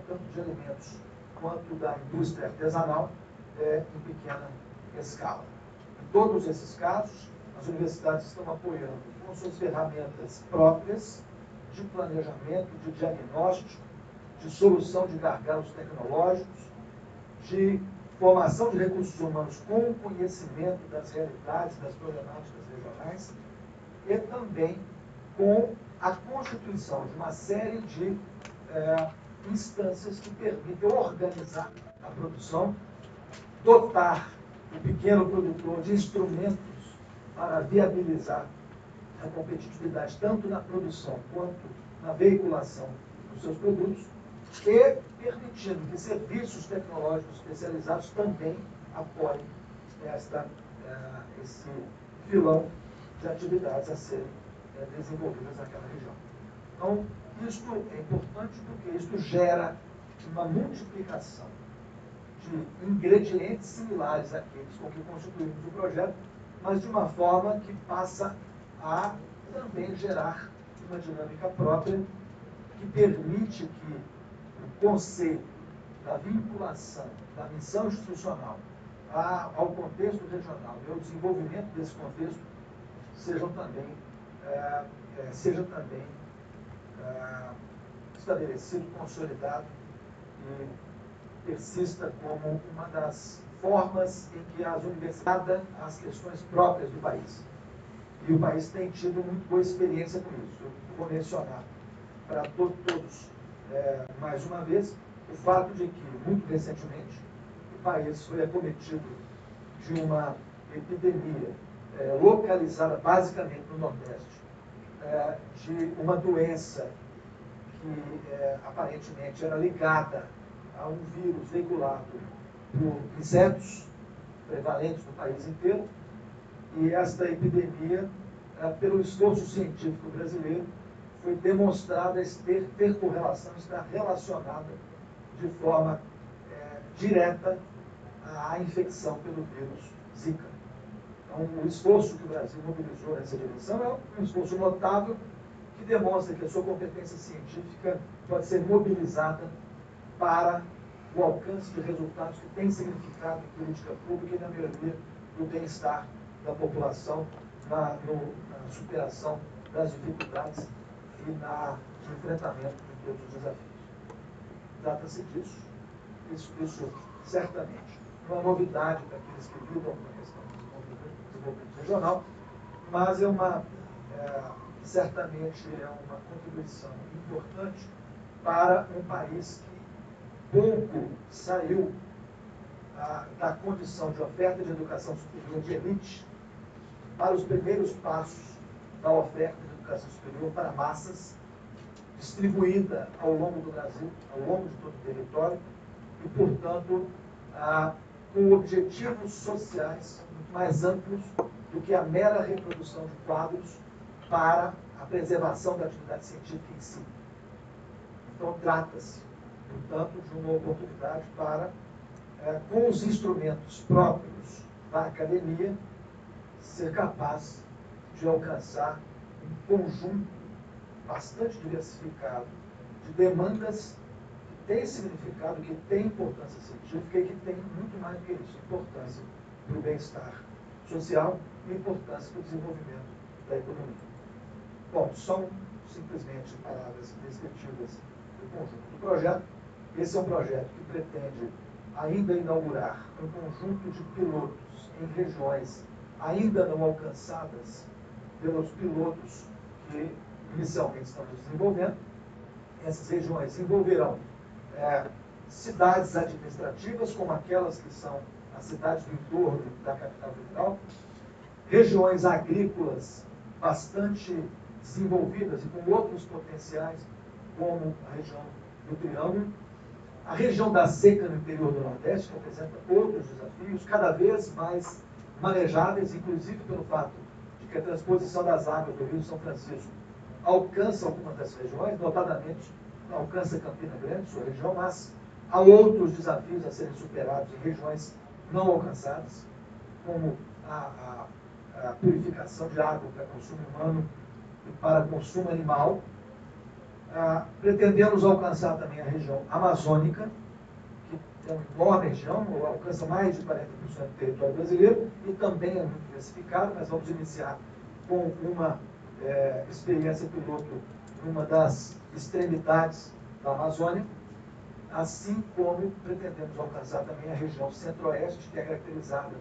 tanto de alimentos quanto da indústria artesanal em pequena escala. Em todos esses casos, as universidades estão apoiando com suas ferramentas próprias de planejamento, de diagnóstico, de solução de gargalos tecnológicos, de formação de recursos humanos com conhecimento das realidades, das problemáticas regionais, e também com a constituição de uma série de instâncias que permitem organizar a produção, dotar o pequeno produtor de instrumentos para viabilizar a competitividade tanto na produção quanto na veiculação dos seus produtos, e permitindo que serviços tecnológicos especializados também apoiem esse filão de atividades a serem desenvolvidas naquela região. Então, isto é importante porque isto gera uma multiplicação de ingredientes similares àqueles com que constituímos o projeto, mas de uma forma que passa a também gerar uma dinâmica própria que permite que o conceito da vinculação da missão institucional ao contexto regional e ao desenvolvimento desse contexto seja também estabelecido, consolidado e persista como uma das formas em que as universidades as questões próprias do país. E o país tem tido muito boa experiência com isso. Eu vou mencionar para todos, mais uma vez, o fato de que, muito recentemente, o país foi acometido de uma epidemia localizada basicamente no Nordeste, de uma doença que aparentemente era ligada a um vírus veiculado por insetos prevalentes no país inteiro, e esta epidemia, pelo esforço científico brasileiro, foi demonstrada ter correlação, estar relacionada de forma direta à infecção pelo vírus Zika. Então, o esforço que o Brasil mobilizou nessa direção é um esforço notável que demonstra que a sua competência científica pode ser mobilizada para o alcance de resultados que têm significado em política pública e na melhoria do bem-estar da população, na superação das dificuldades e no enfrentamento de todos os desafios. Trata-se disso. Isso certamente não é novidade para aqueles que lidam com a questão do desenvolvimento regional, mas certamente é uma contribuição importante para um país que pouco saiu da condição de oferta de educação superior de elite para os primeiros passos da oferta de educação superior para massas, distribuída ao longo do Brasil, ao longo de todo o território, e, portanto, com objetivos sociais muito mais amplos do que a mera reprodução de quadros para a preservação da atividade científica em si. Então, trata-se, portanto, de uma oportunidade para, com os instrumentos próprios da academia, ser capaz de alcançar um conjunto bastante diversificado de demandas que tem significado, que tem importância científica e que tem muito mais do que isso, importância para o bem-estar social e importância para o desenvolvimento da economia. Bom, são simplesmente palavras descritivas do conjunto do projeto. Esse é um projeto que pretende ainda inaugurar um conjunto de pilotos em regiões ainda não alcançadas pelos pilotos que inicialmente estamos desenvolvendo. Essas regiões envolverão cidades administrativas, como aquelas que são as cidades do entorno da capital federal, regiões agrícolas bastante desenvolvidas e com outros potenciais, como a região do Triângulo, a região da seca no interior do Nordeste, que apresenta outros desafios, cada vez mais manejáveis, inclusive pelo fato de que a transposição das águas do Rio São Francisco alcança algumas das regiões, notadamente alcança Campina Grande, sua região, mas há outros desafios a serem superados em regiões não alcançadas, como a purificação de água para consumo humano e para consumo animal. Pretendemos alcançar também a região amazônica, que é uma enorme região, alcança mais de 40% do território brasileiro e também é muito diversificado, mas vamos iniciar com uma experiência piloto numa das extremidades da Amazônia, assim como pretendemos alcançar também a região centro-oeste, que é caracterizada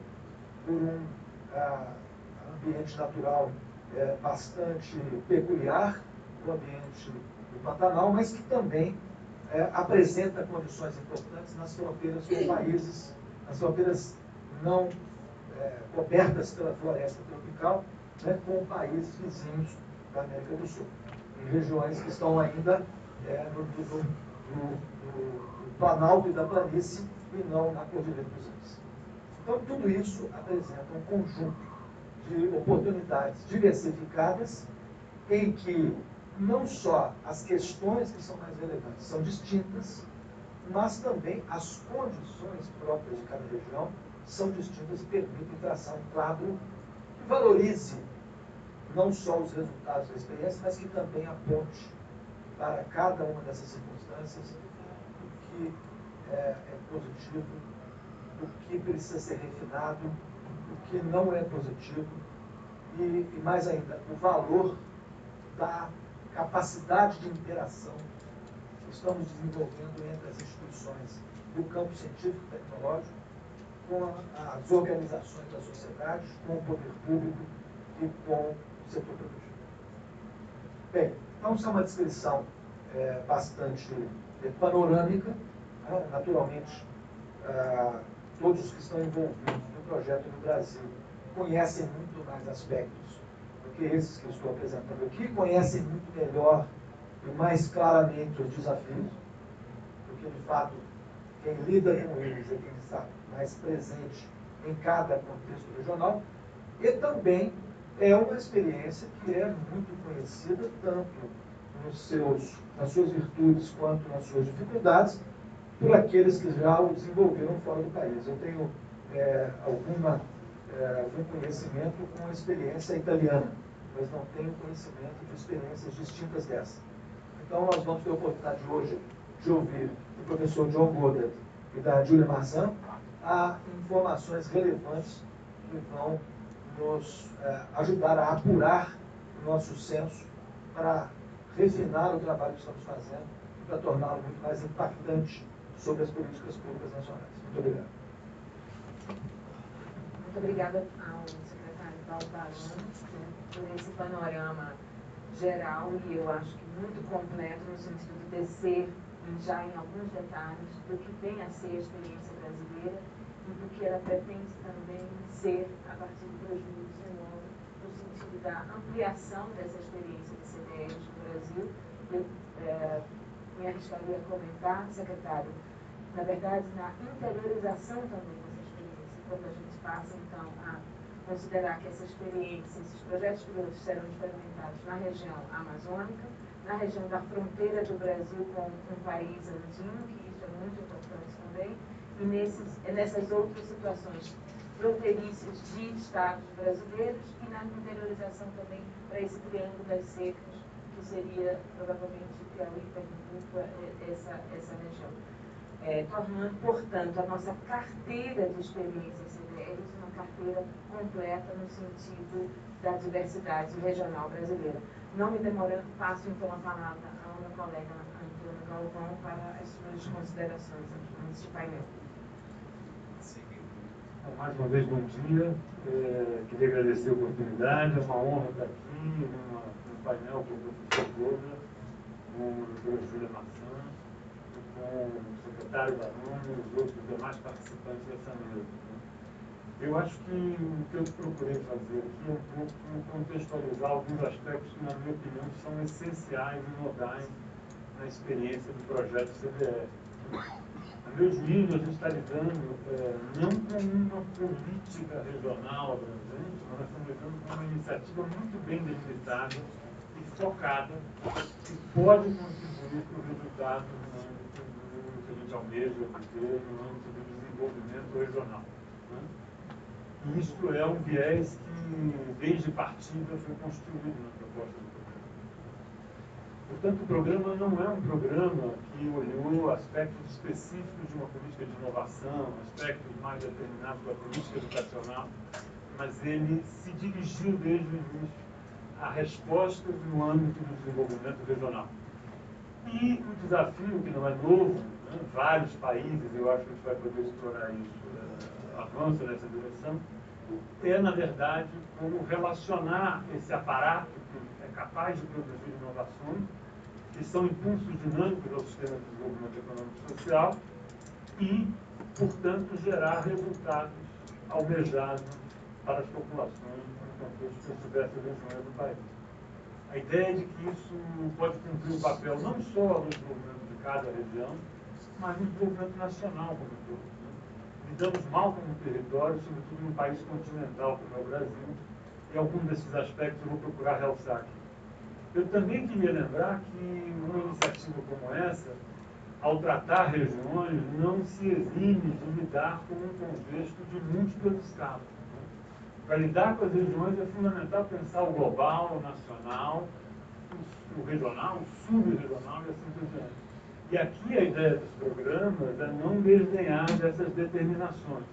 por um ambiente natural bastante peculiar, o ambiente do Pantanal, mas que também apresenta condições importantes nas fronteiras com países, nas fronteiras não cobertas pela floresta tropical, né, com países vizinhos da América do Sul, em regiões que estão ainda no Planalto e da planície e não na Cordilheira dos Andes. Então, tudo isso apresenta um conjunto de oportunidades diversificadas em que não só as questões que são mais relevantes são distintas, mas também as condições próprias de cada região são distintas e permitem traçar um quadro que valorize não só os resultados da experiência, mas que também aponte para cada uma dessas circunstâncias o que é positivo, o que precisa ser refinado, o que não é positivo e mais ainda, o valor da capacidade de interação que estamos desenvolvendo entre as instituições do campo científico e tecnológico, com as organizações da sociedade, com o poder público e com o setor produtivo. Bem, então isso é uma descrição bastante panorâmica, né? Naturalmente, todos os que estão envolvidos no projeto no Brasil conhecem muito mais aspectos do que esses que eu estou apresentando aqui, conhecem muito melhor e mais claramente os desafios, porque, de fato, quem lida com eles é quem está mais presente em cada contexto regional, e também é uma experiência que é muito conhecida, tanto nas suas virtudes quanto nas suas dificuldades, por aqueles que já o desenvolveram fora do país. Eu tenho algum conhecimento com a experiência italiana, mas não tenho conhecimento de experiências distintas dessa. Então, nós vamos ter a oportunidade hoje de ouvir do professor John Goddard e da Julia Marzan informações relevantes que vão nos ajudar a apurar o nosso senso para refinar o trabalho que estamos fazendo e para torná-lo muito mais impactante sobre as políticas públicas nacionais. Muito obrigado. Muito obrigada ao secretário Paulo Barão por esse panorama geral e eu acho que muito completo no sentido de descer já em alguns detalhes do que vem a ser a experiência brasileira e do que ela pretende também ser a partir de 2019, no sentido da ampliação dessa experiência de CDEs no Brasil. Eu me arriscaria a comentar, secretário, na verdade, na interiorização também dessa experiência, quando a gente passa, então, a considerar que essa experiência, esses projetos pilotos serão experimentados na região amazônica, na região da fronteira do Brasil com um país andino, que isso é muito importante também, e nessas outras situações fronteiriços de estados brasileiros e na interiorização também para esse triângulo das secas, que seria provavelmente Piauí, Pernambuco, essa região. Tornando, portanto, a nossa carteira de experiências CDRs uma carteira completa no sentido da diversidade regional brasileira. Não me demorando, passo então a palavra ao meu colega Antônio Galvão para as suas considerações neste painel. Mais uma vez, bom dia. Queria agradecer a oportunidade, é uma honra estar aqui no painel com o professor Douglas, com a doutora Júlia Maçã, com o secretário Barone e os outros demais participantes dessa mesa. Eu acho que o que eu procurei fazer aqui é um pouco contextualizar alguns aspectos que, na minha opinião, são essenciais e nodais na experiência do projeto CDR. A meu juízo, a gente está lidando não com uma política regional abrangente, mas nós estamos lidando com uma iniciativa muito bem delimitada e focada, que pode contribuir para o resultado no âmbito do que a gente almeja obter no âmbito do desenvolvimento regional. Né? E isso é um viés que, desde partida, foi construído na proposta do programa. Portanto, o programa não é um programa que olhou aspectos específicos de uma política de inovação, aspectos mais determinados da política educacional, mas ele se dirigiu desde o início a respostas no âmbito do desenvolvimento regional. E o desafio, que não é novo, né, vários países, eu acho que a gente vai poder explorar isso, avança nessa direção, é, na verdade, como relacionar esse aparato que é capaz de produzir inovações, que são impulsos dinâmicos ao sistema de desenvolvimento econômico e social e, portanto, gerar resultados almejados para as populações no contexto das diversas regiões do país. A ideia de que isso pode cumprir um papel não só no desenvolvimento de cada região, mas no desenvolvimento nacional como um todo. Lidamos mal com o território, sobretudo num país continental como é o Brasil, e alguns desses aspectos eu vou procurar realçar aqui. Eu também queria lembrar que uma iniciativa como essa, ao tratar regiões, não se exime de lidar com um contexto de múltiplas escalas. Para lidar com as regiões é fundamental pensar o global, o nacional, o regional, o subregional e assim por diante. E aqui a ideia dos programas é não desdenhar dessas determinações.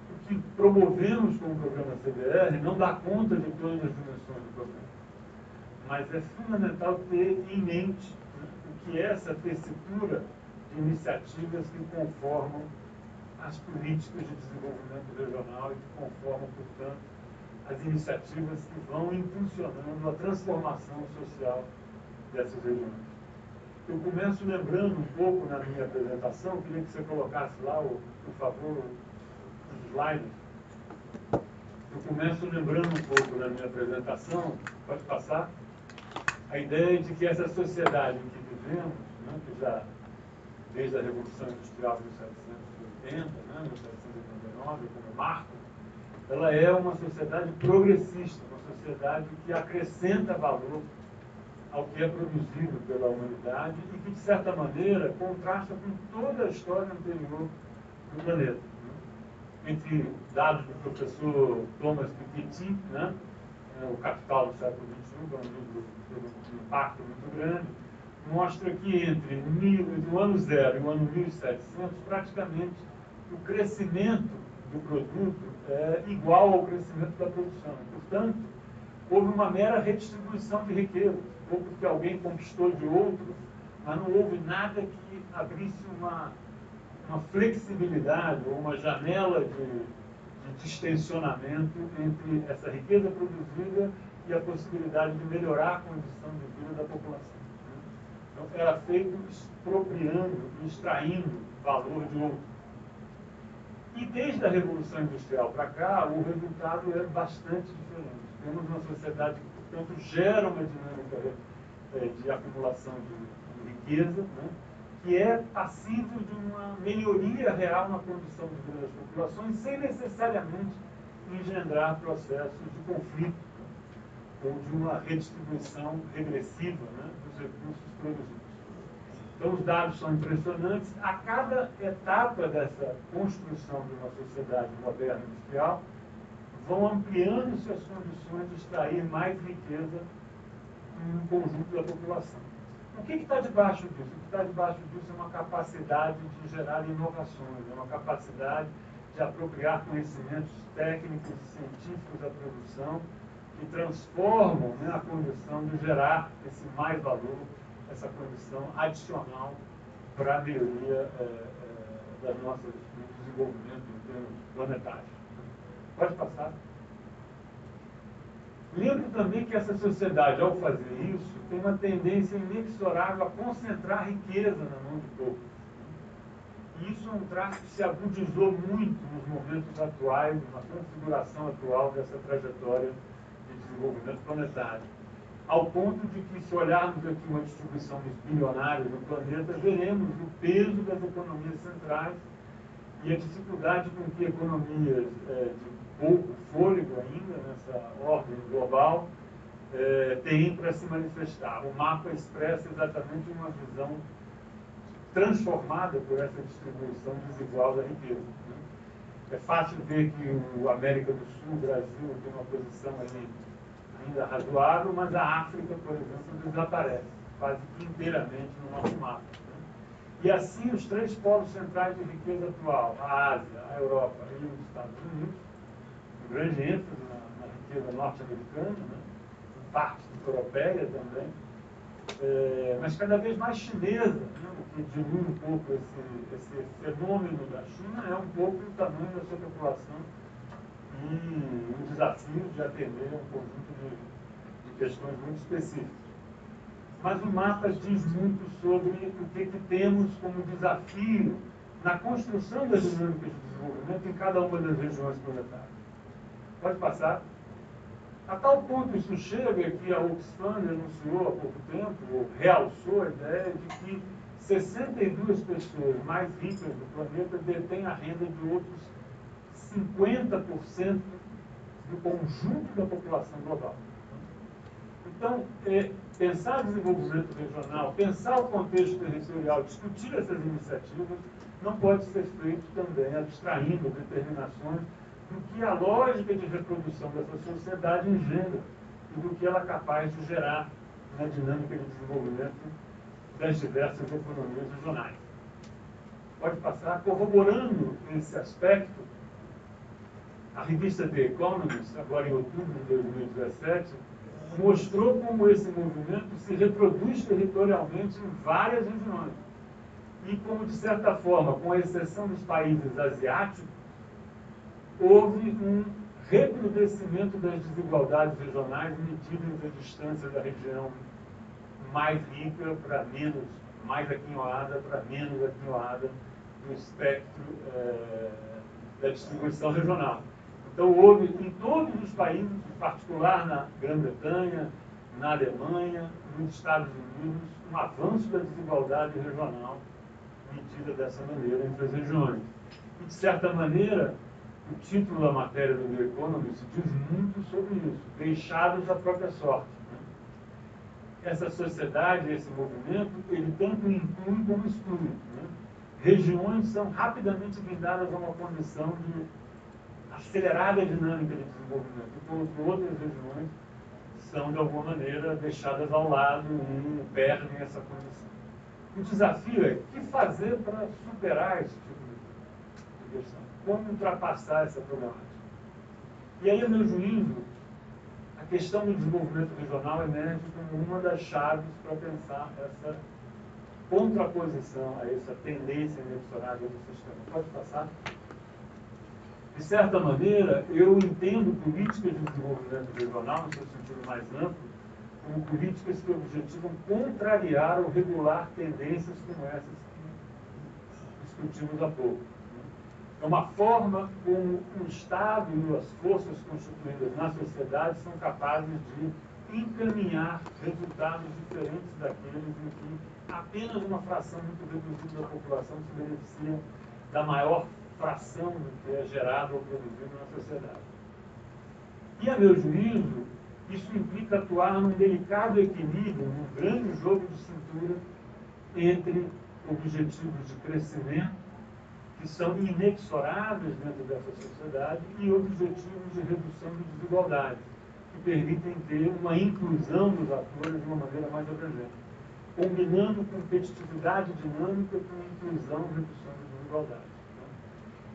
O que promovemos com o programa CDR não dá conta de todas as dimensões do programa. Mas é fundamental ter em mente, né, o que é essa tessitura de iniciativas que conformam as políticas de desenvolvimento regional e que conformam, portanto, as iniciativas que vão impulsionando a transformação social dessas regiões. Eu começo lembrando um pouco na minha apresentação, queria que você colocasse lá, por favor, os slides. Eu começo lembrando um pouco na minha apresentação, pode passar, a ideia de que essa sociedade em que vivemos, né, que já desde a Revolução Industrial de 1780, né, 1789, como marco, ela é uma sociedade progressista, uma sociedade que acrescenta valor ao que é produzido pela humanidade e que, de certa maneira, contrasta com toda a história anterior do planeta. Entre dados do professor Thomas Piketty, né, O Capital do século XXI, que é um livro que teve um impacto muito grande, mostra que entre o ano 0 e o ano 1700, praticamente, o crescimento do produto é igual ao crescimento da produção. Portanto, houve uma mera redistribuição de riqueza. Houve porque alguém conquistou de outro, mas não houve nada que abrisse uma flexibilidade ou uma janela de distensionamento entre essa riqueza produzida e a possibilidade de melhorar a condição de vida da população. Então, era feito expropriando, extraindo valor de outro. E desde a Revolução Industrial para cá, o resultado é bastante diferente. Temos uma sociedade que, portanto, gera uma dinâmica de acumulação de riqueza, né, que é passivo de uma melhoria real na condição de vida das populações, sem necessariamente engendrar processos de conflito, né, ou de uma redistribuição regressiva, né, dos recursos produzidos. Então, os dados são impressionantes. A cada etapa dessa construção de uma sociedade moderna industrial, vão ampliando-se as condições de extrair mais riqueza no conjunto da população. O que está debaixo disso? O que está debaixo disso é uma capacidade de gerar inovações, é uma capacidade de apropriar conhecimentos técnicos e científicos da produção que transformam, né, a condição de gerar esse mais valor, essa condição adicional para a melhoria do desenvolvimento em termos planetários. Pode passar. Lembro também que essa sociedade, ao fazer isso, tem uma tendência inexorável a concentrar riqueza na mão de poucos. E isso é um traço que se agudizou muito nos momentos atuais, na configuração atual dessa trajetória de desenvolvimento planetário. Ao ponto de que, se olharmos aqui uma distribuição dos bilionários no planeta, veremos o peso das economias centrais e a dificuldade com que economias de pouco fôlego ainda nessa ordem global têm para se manifestar. O mapa expressa exatamente uma visão transformada por essa distribuição desigual da riqueza. Né? É fácil ver que o América do Sul, o Brasil, tem uma posição ainda razoável, mas a África, por exemplo, desaparece quase inteiramente no nosso mapa. Né? E assim, os três polos centrais de riqueza atual, a Ásia, a Europa e os Estados Unidos, com grande ênfase na riqueza norte-americana, né? Em parte europeia também, mas cada vez mais chinesa, né? O que dilui um pouco esse fenômeno da China é um pouco o tamanho da sua população e o desafio de atender a um conjunto de questões muito específicas. Mas o mapa diz muito sobre o que temos como desafio na construção das dinâmicas de desenvolvimento em cada uma das regiões planetárias. Pode passar. A tal ponto isso chega que a Oxfam anunciou há pouco tempo, ou realçou a ideia de que 62 pessoas mais ricas do planeta detêm a renda de outros 50% do conjunto da população global. Então, pensar desenvolvimento regional, pensar o contexto territorial, discutir essas iniciativas, não pode ser feito também abstraindo determinações do que a lógica de reprodução dessa sociedade engendra e do que ela é capaz de gerar na dinâmica de desenvolvimento das diversas economias regionais. Pode passar. Corroborando esse aspecto, a revista The Economist, agora em outubro de 2017, mostrou como esse movimento se reproduz territorialmente em várias regiões. E como, de certa forma, com a exceção dos países asiáticos, houve um recrudescimento das desigualdades regionais medidas a distância da região mais rica para menos, mais aquinhoada para menos aquinhoada no espectro da distribuição regional. Então, houve em todos os países, em particular na Grã-Bretanha, na Alemanha, nos Estados Unidos, um avanço da desigualdade regional medida dessa maneira entre as regiões. E, de certa maneira, o título da matéria do The Economist diz muito sobre isso, deixados à própria sorte. Né? Essa sociedade, esse movimento, ele tanto inclui como exclui. Né? Regiões são rapidamente vindadas a uma condição de acelerada dinâmica de desenvolvimento, enquanto outras regiões são, de alguma maneira, deixadas ao lado e perdem essa condição. O desafio é o que fazer para superar esse tipo de questão. Como ultrapassar essa problemática. E aí, a meu juízo, a questão do desenvolvimento regional emerge como uma das chaves para pensar essa contraposição a essa tendência inexorável do sistema. Pode passar? De certa maneira, eu entendo políticas de desenvolvimento regional, no seu sentido mais amplo, como políticas que objetivam contrariar ou regular tendências como essas que discutimos há pouco. É uma forma como o Estado e as forças constituídas na sociedade são capazes de encaminhar resultados diferentes daqueles em que apenas uma fração muito reduzida da população se beneficia da maior fração do que é gerado ou produzido na sociedade. E, a meu juízo, isso implica atuar num delicado equilíbrio, num grande jogo de cintura entre objetivos de crescimento, que são inexoráveis dentro dessa sociedade, e objetivos de redução de desigualdades, que permitem ter uma inclusão dos atores de uma maneira mais abrangente, combinando competitividade dinâmica com inclusão e redução de desigualdades.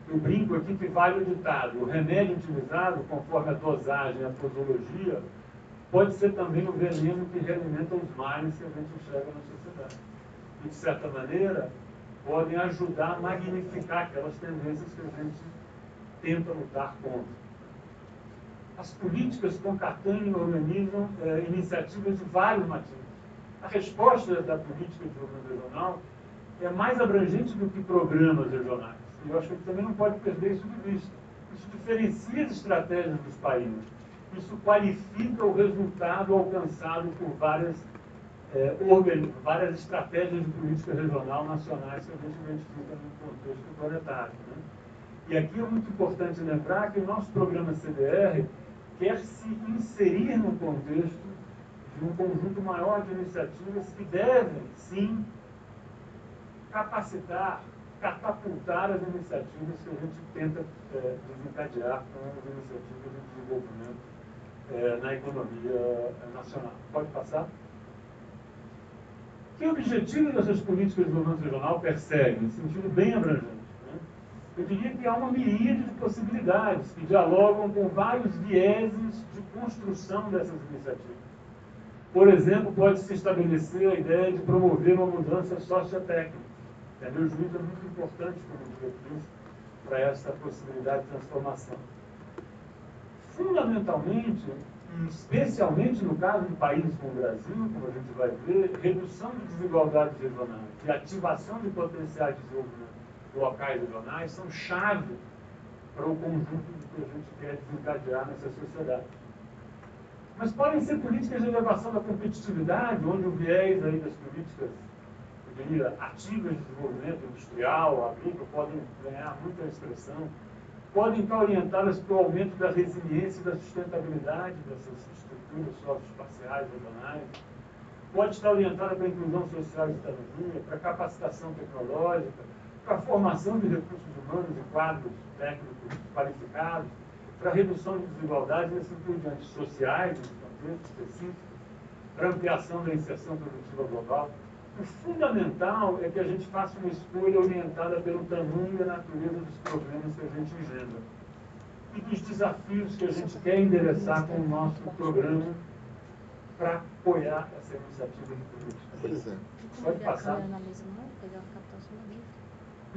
Eu brinco aqui que vale o ditado: o remédio utilizado, conforme a dosagem e a posologia, pode ser também o veneno que realimenta os males que a gente enxerga na sociedade. E, de certa maneira, podem ajudar a magnificar aquelas tendências que a gente tenta lutar contra. As políticas concatenam e organizam iniciativas de vários matizes. A resposta da política de desenvolvimento regional é mais abrangente do que programas regionais. E eu acho que a gente também não pode perder isso de vista. Isso diferencia as estratégias dos países. Isso qualifica o resultado alcançado por várias estratégias de política regional nacionais que a gente identifica no contexto planetário. Né? E aqui é muito importante lembrar que o nosso programa CDR quer se inserir no contexto de um conjunto maior de iniciativas que devem, sim, capacitar, catapultar as iniciativas que a gente tenta desencadear com as iniciativas de desenvolvimento na economia nacional. Pode passar? Que objetivos essas políticas de desenvolvimento regional perseguem, em sentido bem abrangente? Né? Eu diria que há uma miríade de possibilidades que dialogam com vários vieses de construção dessas iniciativas. Por exemplo, pode-se estabelecer a ideia de promover uma mudança sociotécnica. A meu juízo, é muito importante como diretriz para essa possibilidade de transformação. Fundamentalmente, e especialmente no caso de países como o Brasil, como a gente vai ver, redução de desigualdades regionais e ativação de potenciais de desenvolvimento locais e regionais são chave para o conjunto do que a gente quer desencadear nessa sociedade. Mas podem ser políticas de elevação da competitividade, onde o viés aí das políticas ativas de desenvolvimento industrial, agrícola, podem ganhar muita expressão, podem estar orientadas para o aumento da resiliência e da sustentabilidade dessas estruturas socioespaciais regionais, pode estar orientada para a inclusão social e cidadania, para a capacitação tecnológica, para a formação de recursos humanos e quadros técnicos qualificados, para a redução de desigualdades e assim por diante, sociais, em contexto específico, para a ampliação da inserção produtiva global. O fundamental é que a gente faça uma escolha orientada pelo tamanho e a natureza dos problemas que a gente engendra e dos desafios que a gente quer endereçar com o nosso programa para apoiar essa iniciativa de política. Por exemplo. Pode passar.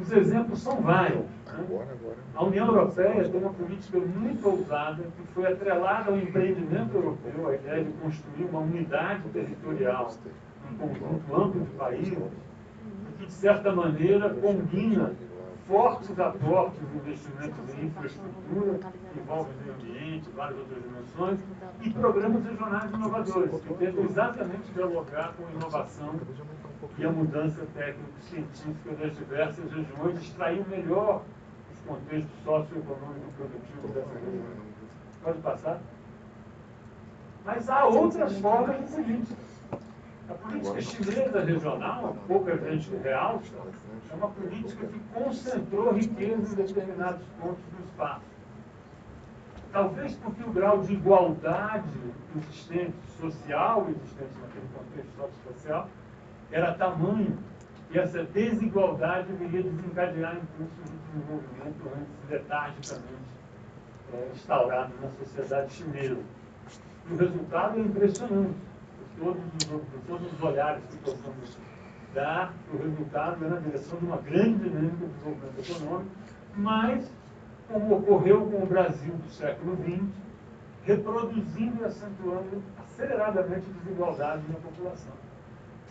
Os exemplos são vários. Né? A União Europeia tem uma política muito ousada que foi atrelada ao empreendimento europeu, a ideia de construir uma unidade territorial, um conjunto amplo de países, que, de certa maneira, combina fortes aportes de investimentos em infraestrutura, que envolvem o meio ambiente, várias outras dimensões, e programas regionais inovadores, que tentam exatamente dialogar com a inovação e a mudança técnico-científica das diversas regiões, extrair o melhor dos contextos socioeconômicos e produtivos dessas regiões. Pode passar? Mas há outras formas de política. A política chinesa regional, pouca gente realça, é uma política que concentrou riqueza em determinados pontos do espaço. Talvez porque o grau de igualdade existente, social existente naquele contexto socioespacial, era tamanho que essa desigualdade deveria desencadear impulsos de desenvolvimento antes lethargicamente instaurados na sociedade chinesa. E o resultado é impressionante. Todos os olhares que possamos dar, o resultado é na direção de uma grande dinâmica de desenvolvimento econômico, mas, como ocorreu com o Brasil do século XX, reproduzindo e acentuando aceleradamente desigualdades na população,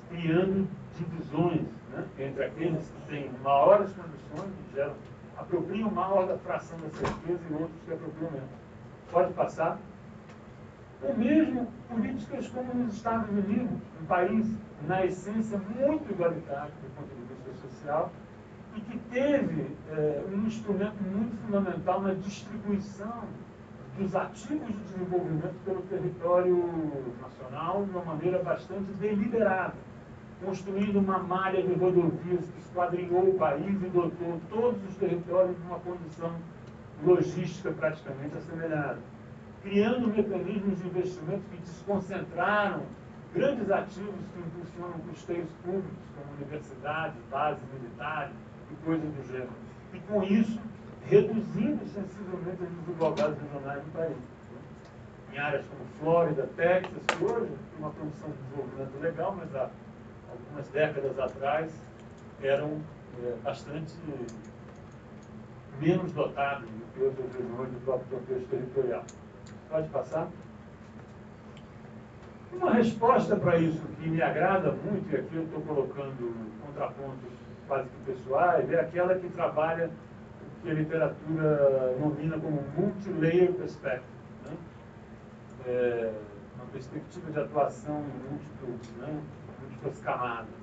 criando divisões, né, entre aqueles que têm maiores condições, que apropriam maior da fração dessa riqueza e outros que apropriam menos. Pode passar? Ou mesmo políticas como nos Estados Unidos, um país, na essência, muito igualitário do ponto de vista social, e que teve um instrumento muito fundamental na distribuição dos ativos de desenvolvimento pelo território nacional de uma maneira bastante deliberada, construindo uma malha de rodovias que esquadrinhou o país e dotou todos os territórios de uma condição logística praticamente assemelhada, criando mecanismos de investimento que desconcentraram grandes ativos que impulsionam custeios públicos, como universidades, bases militares e coisas do gênero. E, com isso, reduzindo sensivelmente as desigualdades regionais no país. Em áreas como Flórida, Texas, que hoje tem uma condição de desenvolvimento legal, mas há algumas décadas atrás eram bastante menos dotados do que outras regiões do próprio contexto territorial. Pode passar? Uma resposta para isso que me agrada muito, e aqui eu estou colocando contrapontos quase que pessoais, é aquela que trabalha o que a literatura nomina como multi-layer perspective, né? Uma perspectiva de atuação em múltiplas camadas,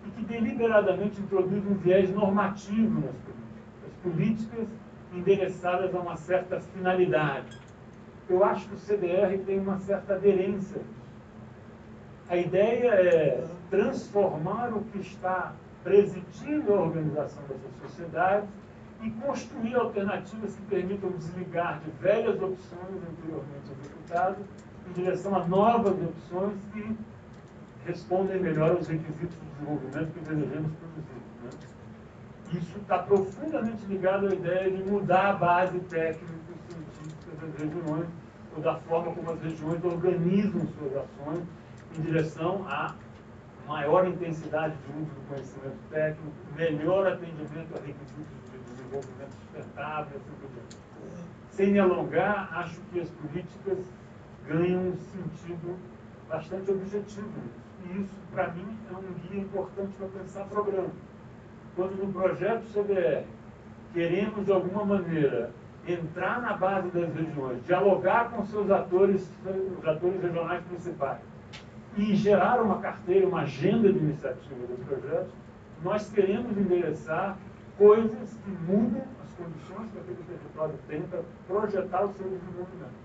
e que deliberadamente introduz um viés normativo nas políticas, as políticas endereçadas a uma certa finalidade. Eu acho que o CDR tem uma certa aderência. A ideia é transformar o que está presidindo a organização dessas sociedades e construir alternativas que permitam desligar de velhas opções anteriormente executadas em direção a novas opções que respondem melhor aos requisitos de desenvolvimento que desejamos produzir, né? Isso está profundamente ligado à ideia de mudar a base técnico-científica das regiões ou da forma como as regiões organizam suas ações em direção a maior intensidade de uso do conhecimento técnico, melhor atendimento a requisitos de desenvolvimento sustentável, assim por diante. Sem me alongar, acho que as políticas ganham um sentido bastante objetivo. E isso, para mim, é um guia importante para pensar programa. Quando no projeto CDR queremos, de alguma maneira, entrar na base das regiões, dialogar com seus atores, os atores regionais principais, e gerar uma carteira, uma agenda de iniciativa do projeto, nós queremos endereçar coisas que mudam as condições que aquele território tem para projetar o seu desenvolvimento.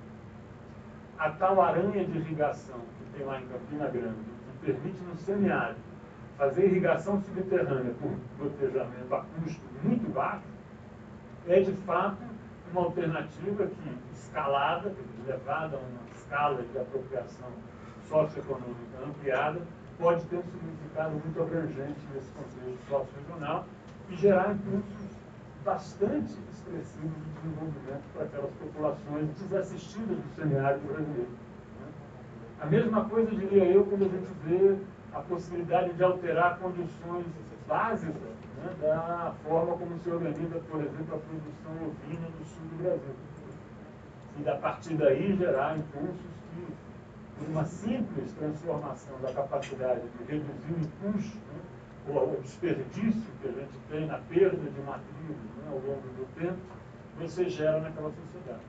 A tal aranha de irrigação que tem lá em Campina Grande, que permite no semiárido fazer irrigação subterrânea por gotejamento a custo muito baixo, é de fato uma alternativa que, escalada, levada a uma escala de apropriação socioeconômica ampliada, pode ter um significado muito abrangente nesse contexto socio-regional e gerar impulsos bastante expressivos de desenvolvimento para aquelas populações desassistidas do semiárido brasileiro. A mesma coisa, diria eu, quando a gente vê a possibilidade de alterar condições básicas, né, da forma como se organiza, por exemplo, a produção ovina no sul do Brasil. E, a partir daí, gerar impulsos que, por uma simples transformação da capacidade de reduzir o custo, né, ou o desperdício que a gente tem na perda de matrizes, né, ao longo do tempo, você gera naquela sociedade.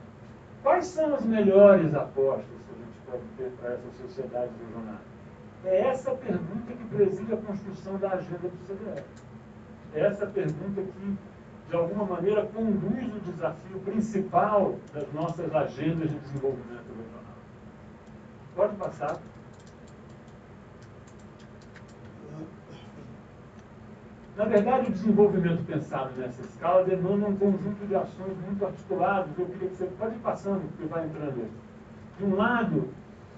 Quais são as melhores apostas que a gente pode ter para essas sociedades regionais? É essa pergunta que preside a construção da agenda do CDR. É essa pergunta que, de alguma maneira, conduz o desafio principal das nossas agendas de desenvolvimento regional. Pode passar. Na verdade, o desenvolvimento pensado nessa escala demanda um conjunto de ações muito articuladas. Eu queria que você pode ir passando, porque vai entrando aí. De um lado,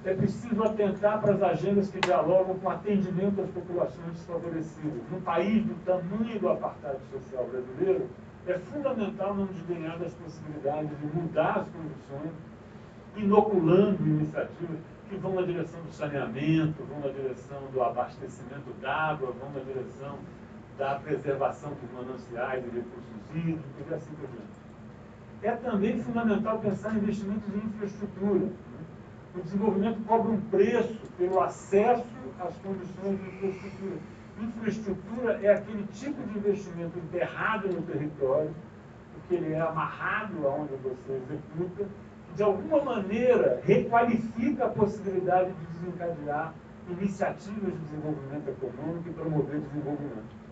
é preciso atentar para as agendas que dialogam com atendimento às populações desfavorecidas. Num país do tamanho do apartheid social brasileiro, é fundamental não desdenhar das possibilidades de mudar as condições, inoculando iniciativas que vão na direção do saneamento, vão na direção do abastecimento d'água, vão na direção da preservação dos mananciais e recursos hídricos e assim por diante. É também fundamental pensar em investimentos em infraestrutura. O desenvolvimento cobra um preço pelo acesso às condições de infraestrutura. Infraestrutura é aquele tipo de investimento enterrado no território, porque ele é amarrado aonde você executa, que de alguma maneira requalifica a possibilidade de desencadear iniciativas de desenvolvimento econômico e promover desenvolvimento.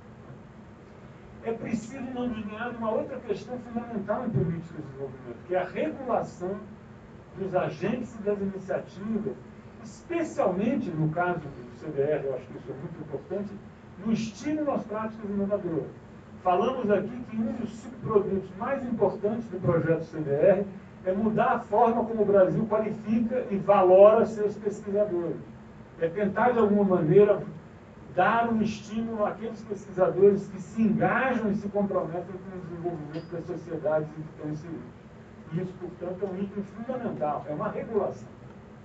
É preciso não desviar de uma outra questão fundamental em políticas de desenvolvimento, que é a regulação dos agentes e das iniciativas, especialmente no caso do CDR, eu acho que isso é muito importante, no estímulo às práticas inovadoras. Falamos aqui que um dos subprodutos mais importantes do projeto CDR é mudar a forma como o Brasil qualifica e valora seus pesquisadores. É tentar, de alguma maneira, dar um estímulo àqueles pesquisadores que se engajam e se comprometem com o desenvolvimento das sociedades em que estão inseridos. E isso, portanto, é um item fundamental, é uma regulação.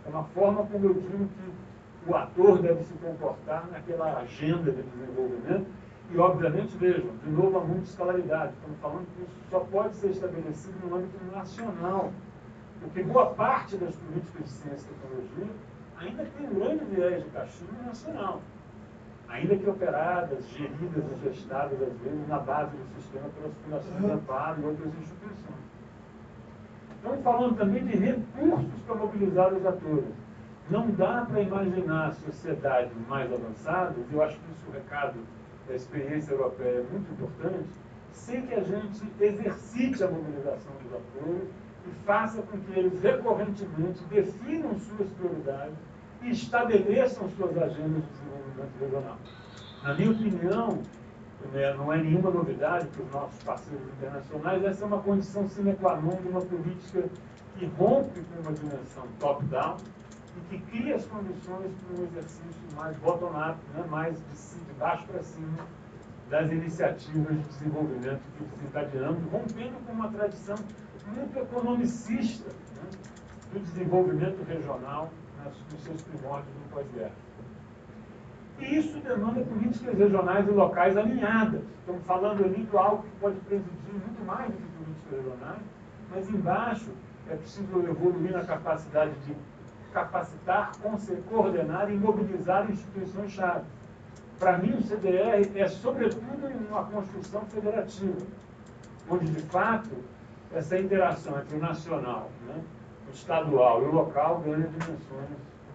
É uma forma como eu digo que o ator deve se comportar naquela agenda de desenvolvimento. E, obviamente, vejam, de novo, a multiscalaridade. Estamos falando que isso só pode ser estabelecido no âmbito nacional, porque boa parte das políticas de ciência e tecnologia ainda tem um grande viés de castigo nacional, ainda que operadas, geridas e gestadas, às vezes, na base do sistema pelas fundações de amparo e outras instituições. Estamos falando também de recursos para mobilizar os atores. Não dá para imaginar sociedades mais avançadas, e eu acho que isso, o recado da experiência europeia é muito importante, sem que a gente exercite a mobilização dos atores e faça com que eles recorrentemente definam suas prioridades e estabeleçam suas agendas de desenvolvimento regional. Na minha opinião, não é nenhuma novidade para os nossos parceiros internacionais, essa é uma condição sine qua non de uma política que rompe com uma dimensão top-down e que cria as condições para um exercício mais bottom-up, né, mais de baixo para cima, das iniciativas de desenvolvimento que desencadeamos, rompendo com uma tradição muito economicista, né, do desenvolvimento regional nos seus primórdios no pós-guerra. E isso demanda políticas regionais e locais alinhadas. Estamos falando ali de algo que pode presidir muito mais do que políticas regionais, mas embaixo é preciso evoluir na capacidade de capacitar, coordenar e mobilizar instituições-chave. Para mim, o CDR é, sobretudo, uma construção federativa, onde, de fato, essa interação entre o nacional, né, o estadual e o local ganha dimensões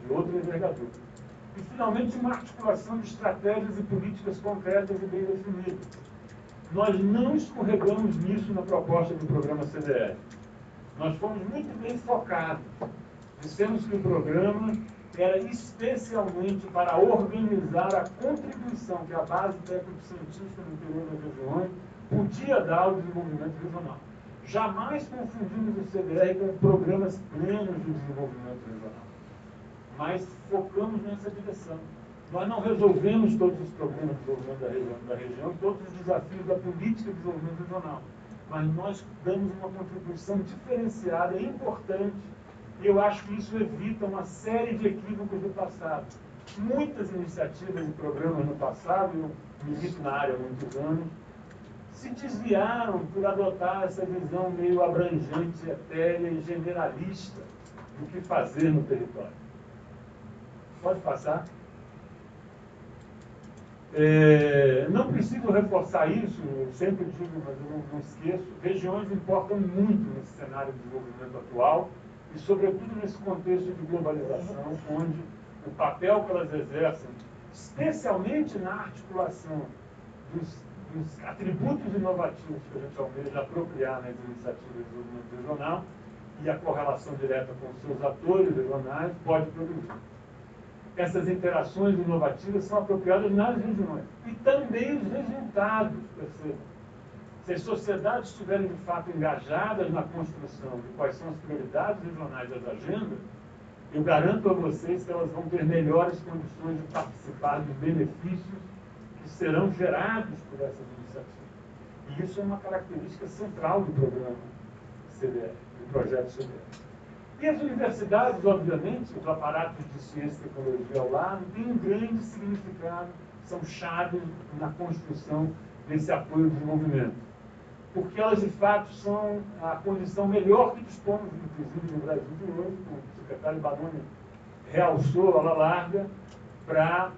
de outra envergadura. E, finalmente, uma articulação de estratégias e políticas concretas e bem definidas. Nós não escorregamos nisso na proposta do programa CDR. Nós fomos muito bem focados. Dissemos que o programa era especialmente para organizar a contribuição que a base técnico-científica no interior das regiões podia dar ao desenvolvimento regional. Jamais confundimos o CDR com programas plenos de desenvolvimento regional, mas focamos nessa direção. Nós não resolvemos todos os problemas de desenvolvimento da região, todos os desafios da política de desenvolvimento regional, mas nós damos uma contribuição diferenciada e importante. E eu acho que isso evita uma série de equívocos do passado. Muitas iniciativas e programas no passado, eu milito na área há muitos anos, se desviaram por adotar essa visão meio abrangente, etérea e generalista do que fazer no território. Pode passar? Não preciso reforçar isso, eu sempre digo, mas eu não esqueço, regiões importam muito nesse cenário de desenvolvimento atual e, sobretudo, nesse contexto de globalização, onde o papel que elas exercem, especialmente na articulação dos atributos inovativos que a gente almeja apropriar nas iniciativas de desenvolvimento regional e a correlação direta com os seus atores regionais, pode progredir. Essas interações inovativas são apropriadas nas regiões. E também os resultados, percebam. Se as sociedades estiverem, de fato, engajadas na construção de quais são as prioridades regionais das agendas, eu garanto a vocês que elas vão ter melhores condições de participar dos benefícios que serão gerados por essas iniciativas. E isso é uma característica central do programa CDR, do projeto CDR. E as universidades, obviamente, os aparatos de ciência e tecnologia ao lado, têm um grande significado, são chaves na construção desse apoio ao desenvolvimento. Porque elas, de fato, são a condição melhor que dispomos, inclusive, no Brasil de hoje, como o secretário Baroni realçou a la larga, para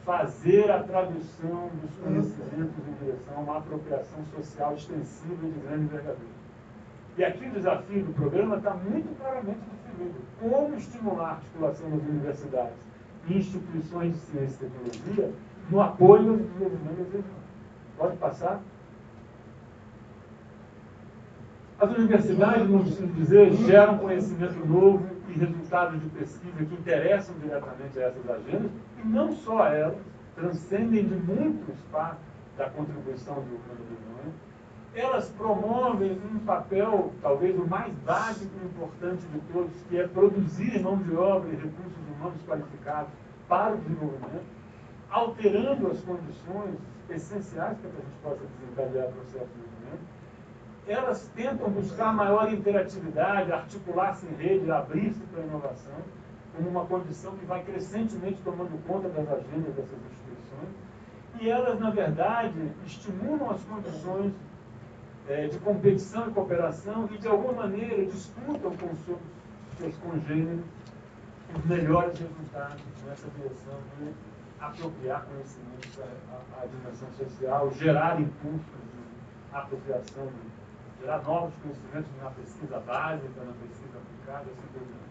fazer a tradução dos conhecimentos em direção a uma apropriação social extensiva e de grande envergadura. E aqui o desafio do programa está muito claramente definido. Como estimular a articulação das universidades e instituições de ciência e tecnologia no apoio ao desenvolvimento das regiões. Pode passar? As universidades, não preciso dizer, geram conhecimento novo e resultados de pesquisa que interessam diretamente a essas agendas, e não só a elas, transcendem de muito o espaço da contribuição do governo das regiões. Elas promovem um papel, talvez o mais básico e importante de todos, que é produzir mão de obra e recursos humanos qualificados para o desenvolvimento, alterando as condições essenciais para que a gente possa desencadear o processo de desenvolvimento. Elas tentam buscar maior interatividade, articular-se em rede, abrir-se para a inovação, como uma condição que vai crescentemente tomando conta das agendas dessas instituições. E elas, na verdade, estimulam as condições de competição e cooperação e, de alguma maneira, disputam com seus congêneres os melhores resultados nessa direção de apropriar conhecimentos à dimensão social, gerar impulsos de apropriação, gerar novos conhecimentos na pesquisa básica, na pesquisa aplicada, assim por diante.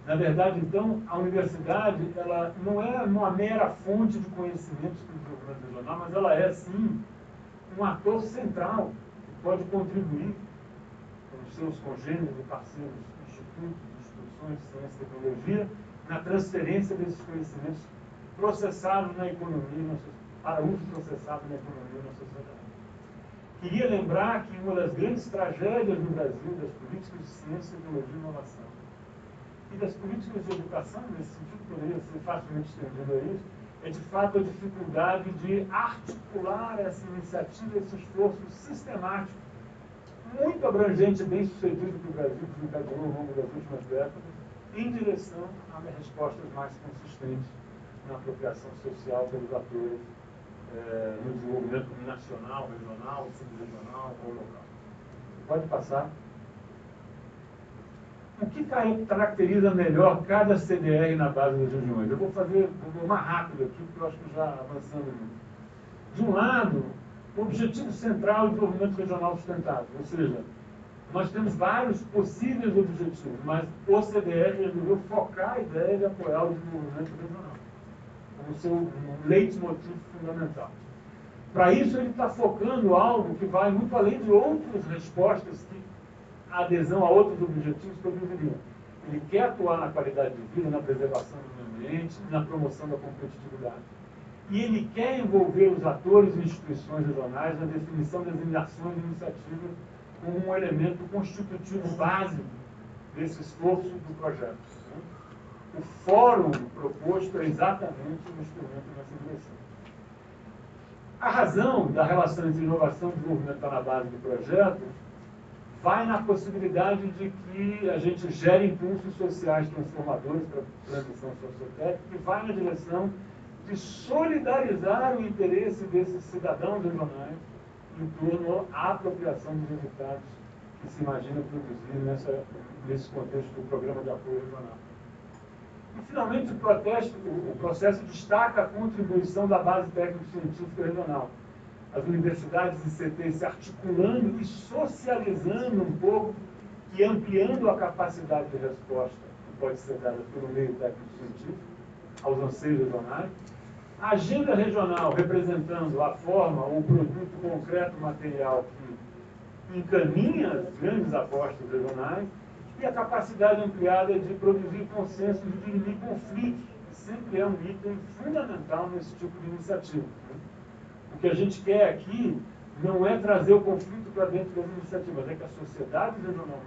Na verdade, então, a universidade ela não é uma mera fonte de conhecimentos para o desenvolvimento regional, mas ela é, sim, um ator central que pode contribuir com os seus congêneres e parceiros, institutos, instituições de ciência e tecnologia, na transferência desses conhecimentos processados na economia, para uso processado na economia e na sociedade. Queria lembrar que uma das grandes tragédias no Brasil das políticas de ciência, tecnologia e inovação e das políticas de educação, nesse sentido, poderia ser facilmente estendido a isso, é de fato a dificuldade de articular essa iniciativa, esse esforço sistemático, muito abrangente e bem sucedido que o Brasil desencadeou ao longo das últimas décadas, em direção a respostas mais consistentes na apropriação social pelos atores no desenvolvimento nacional, regional, subregional ou local. Pode passar. O que caracteriza melhor cada CDR na base das regiões? Eu vou mais rápido aqui, porque eu acho que já avançando muito. De um lado, o objetivo central do desenvolvimento regional sustentável, ou seja, nós temos vários possíveis objetivos, mas o CDR resolveu focar a ideia de apoiar o desenvolvimento regional como seu leitmotiv fundamental. Para isso, ele está focando algo que vai muito além de outras respostas que a adesão a outros objetivos produziriam. Ele quer atuar na qualidade de vida, na preservação do meio ambiente, na promoção da competitividade. E ele quer envolver os atores e instituições regionais na definição das ações e iniciativas como um elemento constitutivo básico desse esforço do projeto. O fórum proposto é exatamente um instrumento nessa direção. A razão da relação entre inovação e desenvolvimento está na base do projeto vai na possibilidade de que a gente gere impulsos sociais transformadores para a transição sociotécnica e vai na direção de solidarizar o interesse desses cidadãos regionais em torno à apropriação dos resultados que se imagina produzir nesse contexto do programa de apoio regional. E, finalmente, o processo destaca a contribuição da base técnico-científica regional. As universidades e CT se articulando e socializando um pouco e ampliando a capacidade de resposta que pode ser dada pelo meio técnico-científico aos anseios regionais. A agenda regional representando a forma, o produto concreto material que encaminha as grandes apostas regionais e a capacidade ampliada de produzir consensos e dirimir conflitos, que sempre é um item fundamental nesse tipo de iniciativa. O que a gente quer aqui não é trazer o conflito para dentro das iniciativas, é que as sociedades regionalmente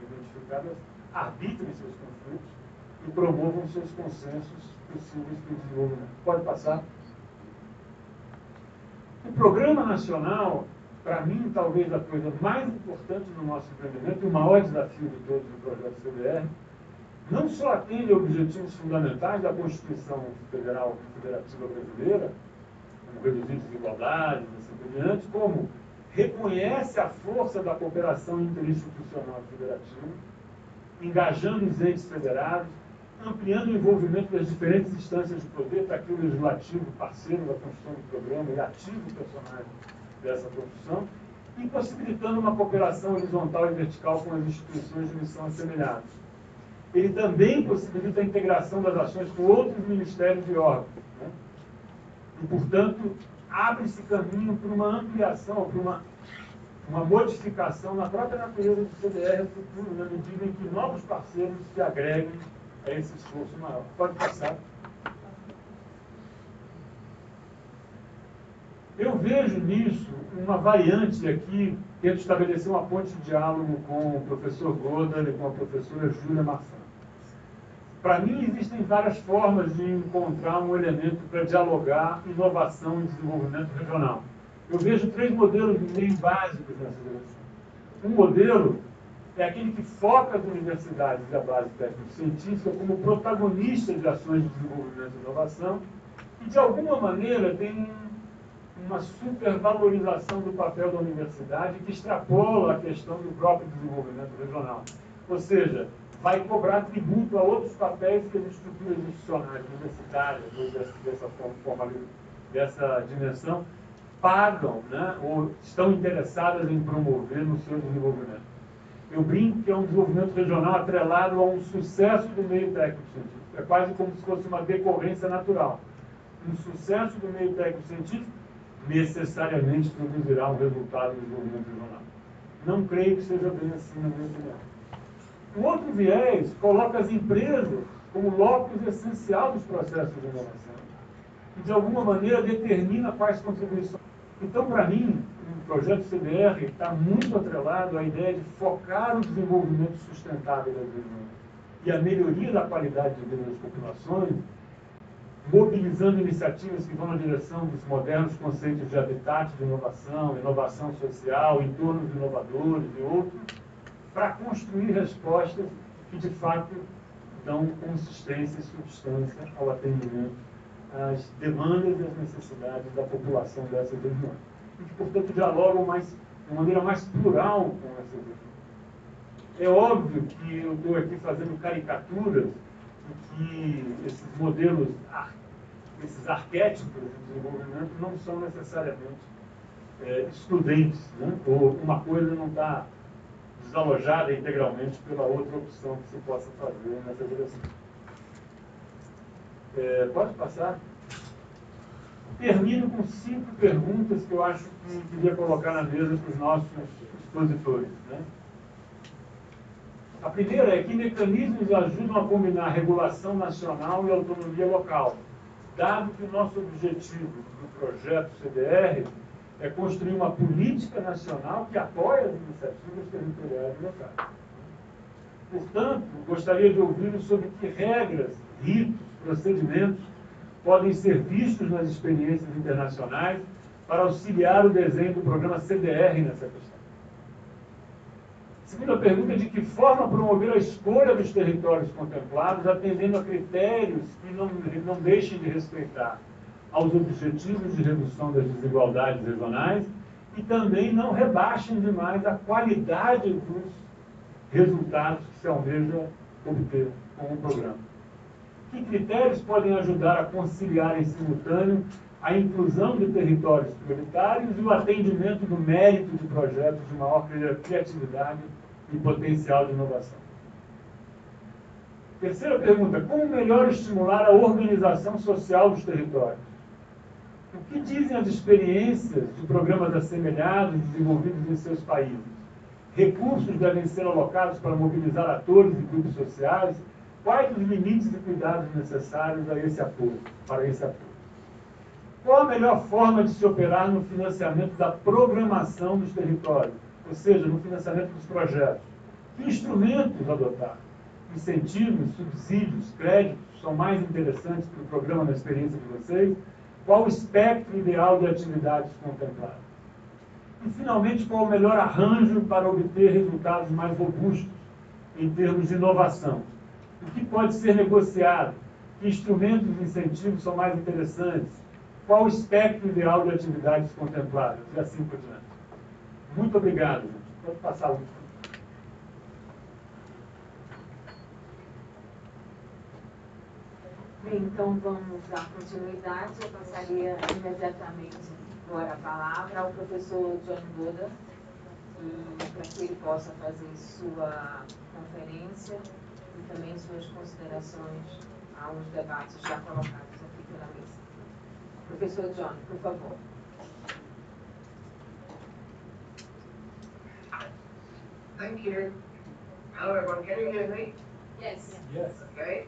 identificadas arbitrem seus conflitos e promovam seus consensos possíveis para o desenvolvimento. Pode passar. O Programa Nacional, para mim, talvez a coisa mais importante do nosso empreendimento, o maior desafio de todos do projeto CDR, não só atende a objetivos fundamentais da Constituição Federal Federativa Brasileira, como reduzir desigualdades, assim por diante, como reconhece a força da cooperação interinstitucional federativa, engajando os entes federados, ampliando o envolvimento das diferentes instâncias de poder, para que o legislativo, parceiro da construção do programa e ativo personagem dessa construção, e possibilitando uma cooperação horizontal e vertical com as instituições de missão assemelhada. Ele também possibilita a integração das ações com outros ministérios e órgãos, né? E, portanto, abre-se caminho para uma ampliação, para uma modificação na própria natureza do CDR futuro, na medida em que novos parceiros se agreguem a esse esforço maior. Pode passar. vejo nisso uma variante aqui, tento estabelecer uma ponte de diálogo com o professor Godel e com a professora Júlia Marçal. Para mim, existem várias formas de encontrar um elemento para dialogar inovação e desenvolvimento regional. Eu vejo 3 modelos meio básicos nessa direção. Um modelo é aquele que foca as universidades e a base técnico-científica como protagonistas de ações de desenvolvimento e inovação e, de alguma maneira, tem uma supervalorização do papel da universidade que extrapola a questão do próprio desenvolvimento regional. Ou seja, vai cobrar tributo a outros papéis que as estruturas institucionais, universitárias, dessa dimensão, pagam, né, ou estão interessadas em promover no seu desenvolvimento. Eu brinco que é um desenvolvimento regional atrelado a um sucesso do meio técnico-científico. É quase como se fosse uma decorrência natural. Um sucesso do meio técnico-científico necessariamente produzirá um resultado do desenvolvimento regional. Não creio que seja bem assim, na minha opinião. Um outro viés coloca as empresas como locus essencial dos processos de inovação e, de alguma maneira, determina quais contribuições. Então, para mim, o projeto CDR está muito atrelado à ideia de focar o desenvolvimento sustentável das regiões e a melhoria da qualidade de vida das populações, mobilizando iniciativas que vão na direção dos modernos conceitos de habitat de inovação, inovação social, entornos inovadores e outros, para construir respostas que, de fato, dão consistência e substância ao atendimento às demandas e às necessidades da população dessas regiões. E que, portanto, dialogam de maneira mais plural com essas regiões. É óbvio que eu estou aqui fazendo caricaturas e que esses modelos, esses arquétipos de desenvolvimento não são necessariamente excludentes, né? Ou uma coisa não está desalojada integralmente pela outra opção que se possa fazer nessa direção. Pode passar? Termino com 5 perguntas que eu acho que queria colocar na mesa para os nossos expositores, né? A primeira é que mecanismos ajudam a combinar regulação nacional e autonomia local, dado que o nosso objetivo do projeto CDR é construir uma política nacional que apoia as iniciativas territoriais e locais. Portanto, gostaria de ouvir sobre que regras, ritos, procedimentos podem ser vistos nas experiências internacionais para auxiliar o desenho do programa CDR nessa questão. Segunda pergunta é de que forma promover a escolha dos territórios contemplados, atendendo a critérios que não deixem de respeitar aos objetivos de redução das desigualdades regionais e também não rebaixem demais a qualidade dos resultados que se almeja obter com o programa. Que critérios podem ajudar a conciliar em simultâneo a inclusão de territórios prioritários e o atendimento do mérito de projetos de maior criatividade e potencial de inovação? Terceira pergunta: como melhor estimular a organização social dos territórios? O que dizem as experiências de programas assemelhados desenvolvidos em seus países? Recursos devem ser alocados para mobilizar atores e grupos sociais? Quais os limites e cuidados necessários a esse apoio, para esse apoio? Qual a melhor forma de se operar no financiamento da programação dos territórios, ou seja, no financiamento dos projetos? Que instrumentos adotar? Incentivos, subsídios, créditos são mais interessantes para o programa na experiência de vocês? Qual o espectro ideal de atividades contempladas? E, finalmente, qual o melhor arranjo para obter resultados mais robustos em termos de inovação? O que pode ser negociado? Que instrumentos e incentivos são mais interessantes? Qual o espectro ideal de atividades contempladas? E assim por diante. Muito obrigado, gente. Pode passar o último. Bem, então vamos dar continuidade. Eu passaria imediatamente agora a palavra ao professor John Godel, para que ele possa fazer sua conferência e também suas considerações aos debates já colocados aqui pela mesa. Professor John, por favor. Thank you. Hello everyone, can you hear me? Yes. Yes. Okay,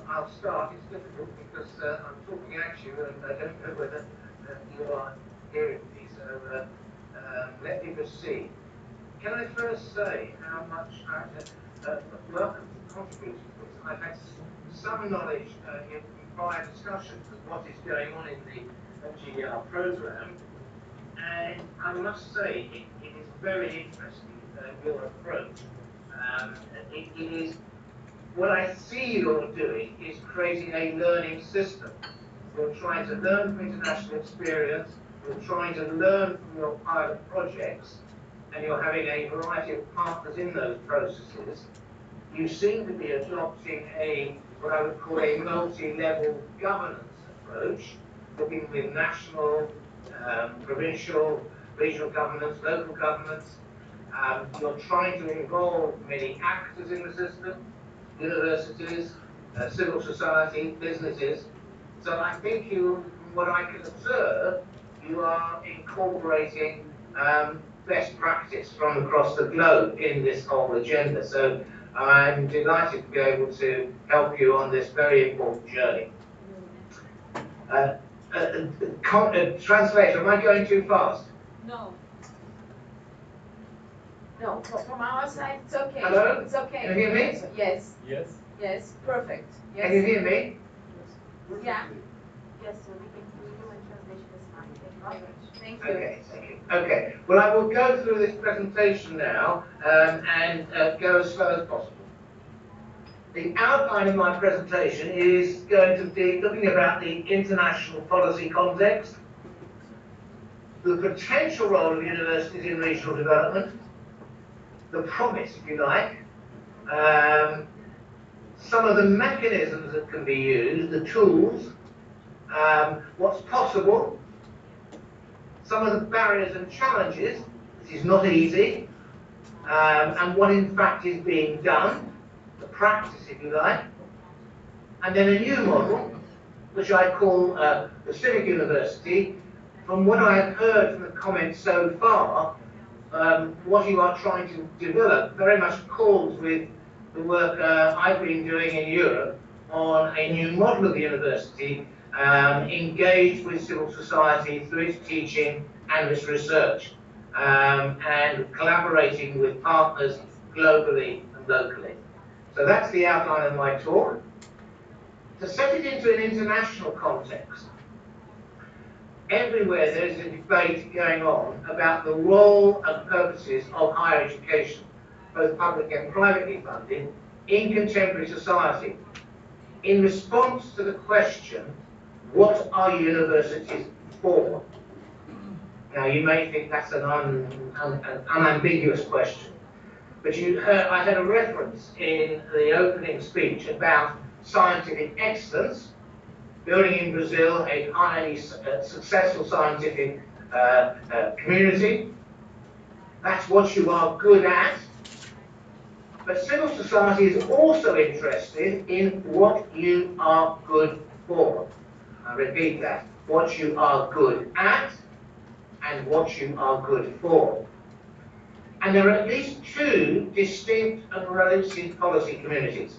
I'll start. It's difficult because I'm talking at you and I don't know whether you are hearing me. So let me proceed. Can I first say how much I welcome to contribute to this? I've had some knowledge in prior discussions of what is going on in the GER program, and I must say it is very interesting, your approach. It is, what I see you're doing is creating a learning system. You're trying to learn from international experience, you're trying to learn from your pilot projects, and you're having a variety of partners in those processes. You seem to be adopting what I would call a multi-level governance approach, looking with national, provincial, regional governments, local governments. You're trying to involve many actors in the system, universities, civil society, businesses. So I think you, from what I can observe, you are incorporating best practice from across the globe in this whole agenda. So I'm delighted to be able to help you on this very important journey. Translator, am I going too fast? No. No, from our side, it's okay. Hello? It's okay. Can you hear me? Yes. Yes. Yes, perfect. Yes. Can you hear me? Yeah. Yes, so we can do and translation is fine. Thank you. Okay, thank you. Okay, well, I will go through this presentation now and go as slow as possible. The outline of my presentation is going to be looking about the international policy context, the potential role of universities in regional development, the promise, if you like, some of the mechanisms that can be used, the tools, what's possible, some of the barriers and challenges. This is not easy, and what in fact is being done, the practice, if you like, and then a new model, which I call the civic university. From what I've heard from the comments so far, what you are trying to develop very much accords with the work I've been doing in Europe on a new model of the university, engaged with civil society through its teaching and its research, and collaborating with partners globally and locally. So that's the outline of my talk. To set it into an international context, everywhere there's a debate going on about the role and purposes of higher education, both public and privately funded, in contemporary society, in response to the question, what are universities for? Now, you may think that's an unambiguous question, but I had a reference in the opening speech about scientific excellence, building in Brazil a highly successful scientific community. That's what you are good at. But civil society is also interested in what you are good for. I repeat that, what you are good at and what you are good for. And there are at least two distinct and related policy communities.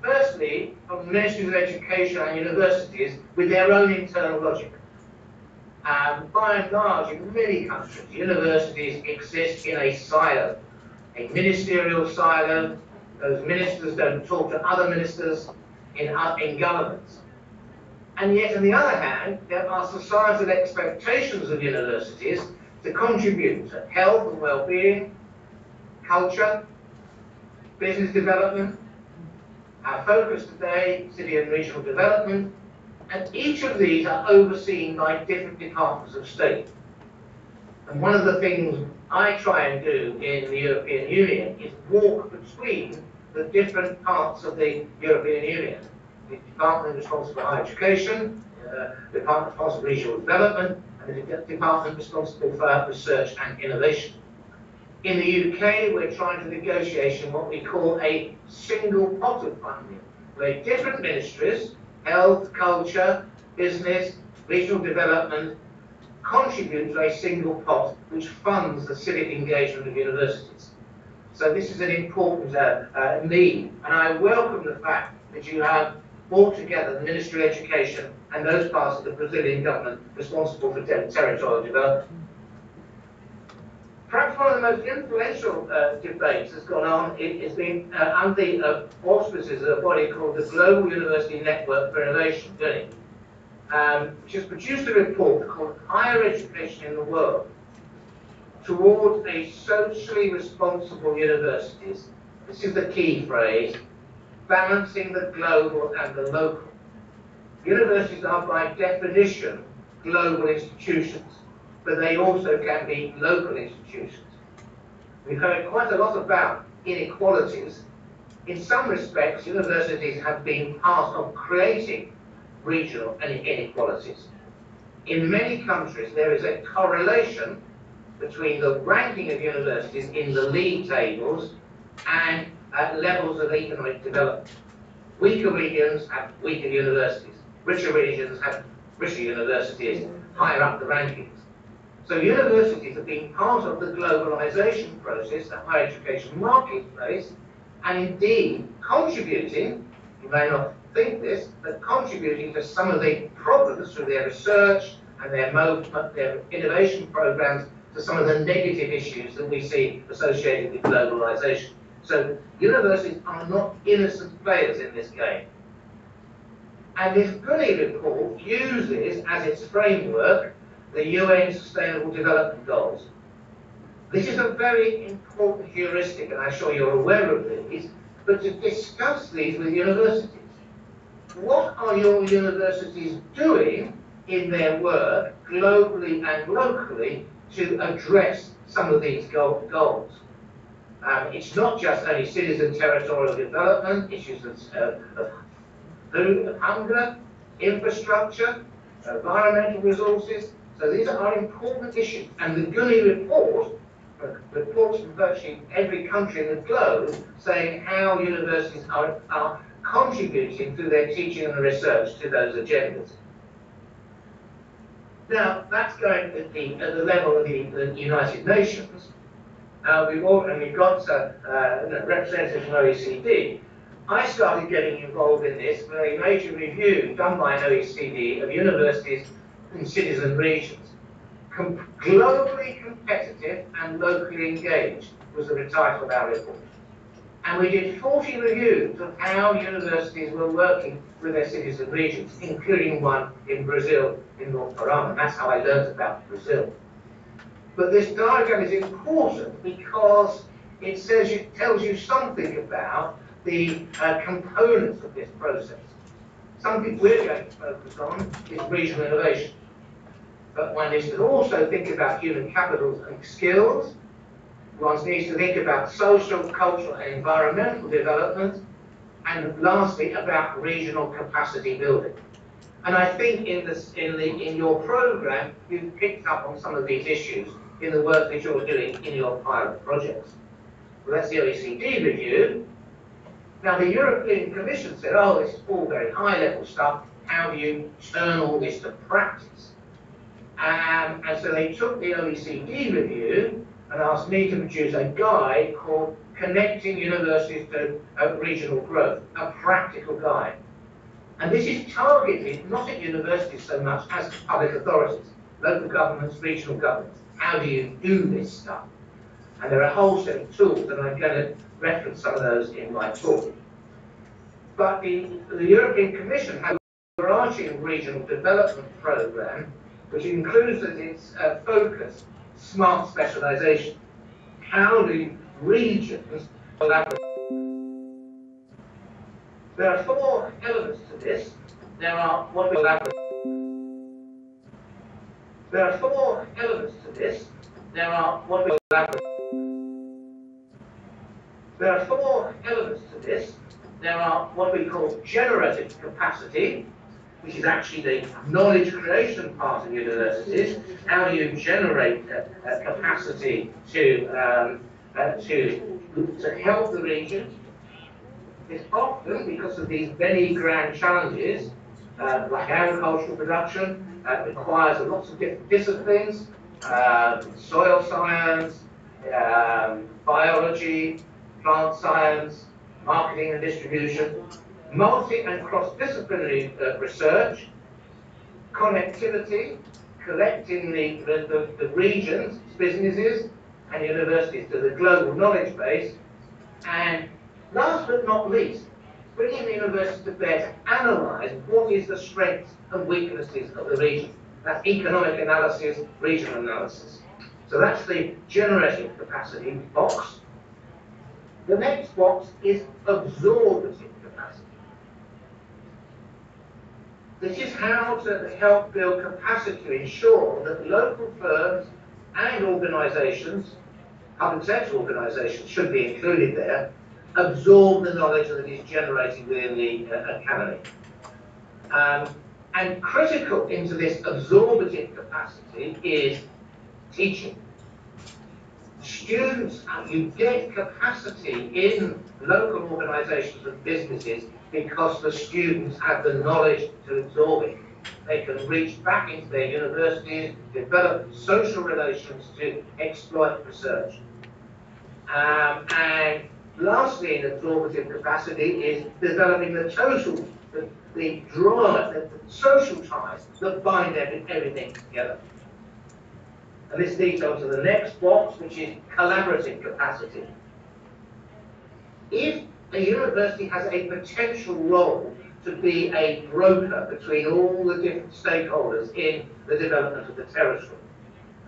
Firstly, from ministries of education and universities with their own internal logic. By and large, in many countries, universities exist in a silo, a ministerial silo. Those ministers don't talk to other ministers in governments. And yet, on the other hand, there are societal expectations of universities to contribute to health and well-being, culture, business development. Our focus today, city and regional development, and each of these are overseen by different departments of state. And one of the things I try and do in the European Union is walk between the different parts of the European Union. The department responsible for higher education, the department responsible for regional development, and the department responsible for research and innovation. In the UK, we're trying to negotiate what we call a single pot of funding, where different ministries, health, culture, business, regional development, contribute to a single pot which funds the civic engagement of universities. So this is an important need, and I welcome the fact that you have brought together the Ministry of Education and those parts of the Brazilian government responsible for territorial development. Perhaps one of the most influential debates that's gone on has been under the auspices of a body called the Global University Network for Innovation, GUNI, which has produced a report called Higher Education in the World Towards a Socially Responsible Universities. This is the key phrase, balancing the global and the local. Universities are by definition global institutions, but they also can be local institutions. We've heard quite a lot about inequalities. In some respects, universities have been part of creating regional inequalities. In many countries, there is a correlation between the ranking of universities in the league tables and levels of economic development. Weaker regions have weaker universities. Richer regions have richer universities higher up the rankings. So universities have been part of the globalization process, the higher education marketplace, and indeed contributing, you may not think this, but contributing to some of the problems through their research and their innovation programs to some of the negative issues that we see associated with globalization. So universities are not innocent players in this game. And this GUNI report uses as its framework the UN Sustainable Development Goals. This is a very important heuristic, and I'm sure you're aware of these, but to discuss these with universities. What are your universities doing in their work, globally and locally, to address some of these goals? It's not just only citizen territorial development, issues of food, of hunger, infrastructure, environmental resources. So these are important issues. And the GUNI report reports from virtually every country in the globe saying how universities are contributing through their teaching and research to those agendas. Now, that's going at the level of the United Nations. We've got representatives from OECD. I started getting involved in this with a major review done by an OECD of universities in cities and regions. Globally competitive and locally engaged was the title of our report. And we did 40 reviews of how universities were working with their cities and regions, including one in Brazil, in North Parana. That's how I learned about Brazil. But this diagram is important because it tells you something about the components of this process. Something we're going to focus on is regional innovation. But one needs to also think about human capital and skills. One needs to think about social, cultural, and environmental development. And lastly, about regional capacity building. And I think in your program, you've picked up on some of these issues in the work that you're doing in your pilot projects. Well, that's the OECD review. Now, the European Commission said, oh, this is all very high-level stuff. How do you turn all this to practice? And so they took the OECD review and asked me to produce a guide called Connecting Universities to Regional Growth, a practical guide. And this is targeted not at universities so much as public authorities, local governments, regional governments. How do you do this stuff? And there are a whole set of tools, and I'm going to reference some of those in my talk. But the European Commission has an overarching regional development program, which includes as its focus smart specialization. How do regions collaborate? There are 4 elements to this. There are what we collaborate. There are 4 elements to this. There are what we collaborate. There are 4 elements to this. There are what we call generative capacity, which is actually the knowledge creation part of universities. How do you generate capacity to help the region? It's often because of these many grand challenges, like agricultural production, requires lots of different disciplines, soil science, biology, plant science, marketing and distribution, multi and cross-disciplinary research, connectivity, connecting the regions, businesses, and universities to the global knowledge base, and last but not least, bringing the universities to bear to analyse what is the strengths and weaknesses of the region. That's economic analysis, regional analysis. So that's the generative capacity box. The next box is absorptive capacity. This is how to help build capacity to ensure that local firms and organisations, public sector organisations should be included there, absorb the knowledge that is generated within the academy. And critical into this absorptive capacity is teaching. Students, you get capacity in local organisations and businesses because the students have the knowledge to absorb it. They can reach back into their universities, develop social relations to exploit research. And lastly, in absorptive capacity is developing the total, the drive, the social ties that bind everything together. And this leads on to the next box, which is collaborative capacity. If a university has a potential role to be a broker between all the different stakeholders in the development of the territory,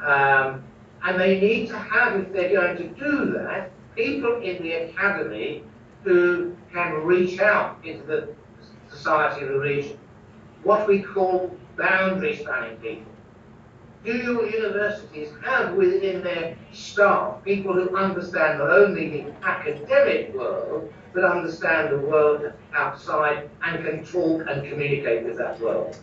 and they need to have, if they're going to do that, people in the academy who can reach out into the society of the region, what we call boundary spanning people. Do your universities have within their staff people who understand not only the academic world, but understand the world outside and can talk and communicate with that world?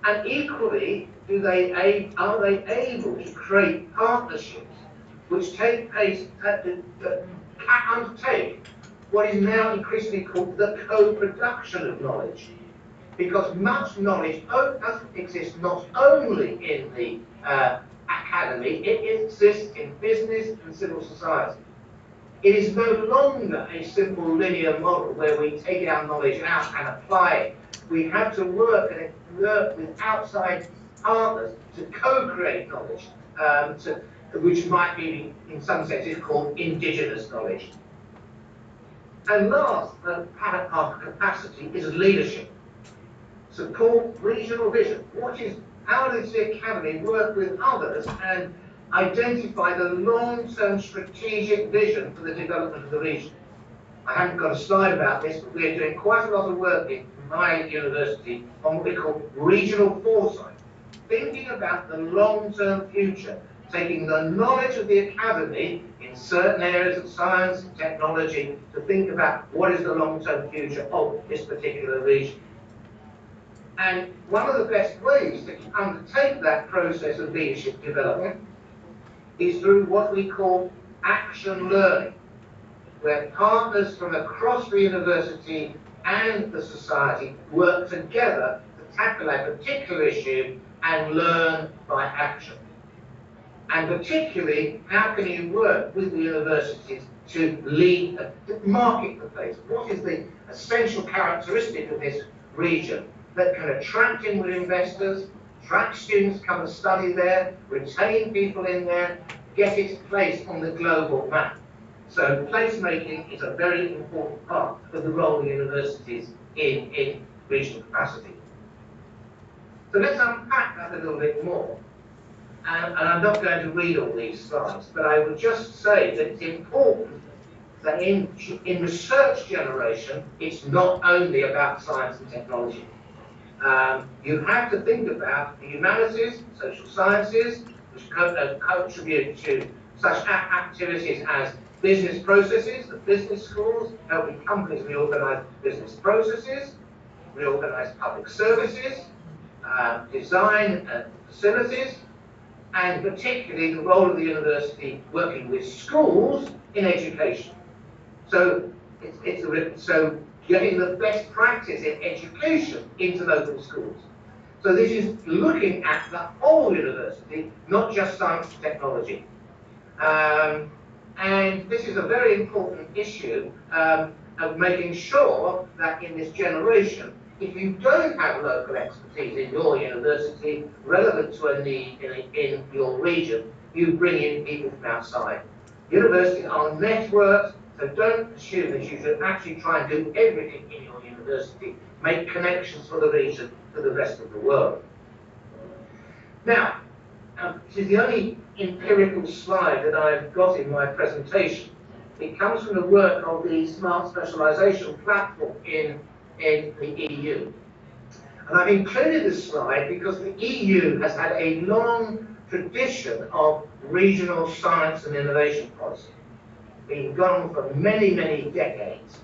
And equally, are they able to create partnerships which take place, undertake what is now increasingly called the co-production of knowledge? Because much knowledge doesn't exist not only in the academy, it exists in business and civil society. It is no longer a simple linear model where we take our knowledge out and apply it. We have to work with outside partners to co-create knowledge, which might be, in some senses, called indigenous knowledge. And last, part of capacity is leadership. Support regional vision. How does the academy work with others and identify the long-term strategic vision for the development of the region? I haven't got a slide about this, but we're doing quite a lot of work in my university on what we call regional foresight, thinking about the long-term future, taking the knowledge of the academy in certain areas of science and technology to think about what is the long-term future of this particular region. And one of the best ways to undertake that process of leadership development is through what we call action learning, where partners from across the university and the society work together to tackle a particular issue and learn by action. And particularly, how can you work with the universities to lead, to market the place? What is the essential characteristic of this region that can attract inward investors, attract students to come and study there, retain people in there, get its place on the global map? So placemaking is a very important part of the role of universities in regional capacity. So let's unpack that a little bit more. And I'm not going to read all these slides, but I would just say that it's important that in research generation, it's not only about science and technology. You have to think about the humanities, social sciences, which contribute to such activities as business processes, the business schools, helping companies reorganize business processes, reorganize public services, design facilities, and particularly the role of the university working with schools in education. So so getting the best practice in education into local schools. So this is looking at the whole university, not just science and technology. And this is a very important issue of making sure that in this generation, If you don't have local expertise in your university relevant to a need in your region, you bring in people from outside. Universities are networked, so don't assume that you should actually try and do everything in your university. Make connections for the region to the rest of the world. Now, this is the only empirical slide that I've got in my presentation. It comes from the work of the Smart Specialisation platform in the EU. And I've included this slide because the EU has had a long tradition of regional science and innovation policy. Been gone for many, many decades.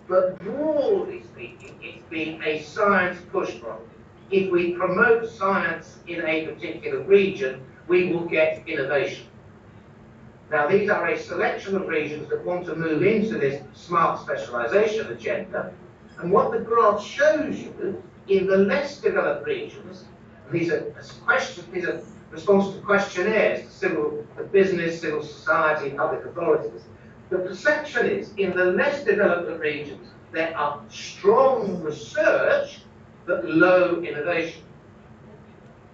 But broadly speaking, it's been a science push model. If we promote science in a particular region, we will get innovation. Now, these are a selection of regions that want to move into this smart specialisation agenda. And what the graph shows you, in the less developed regions, these are responses to questionnaires to business, civil society, public authorities. The perception is, in the less developed regions, there are strong research, but low innovation.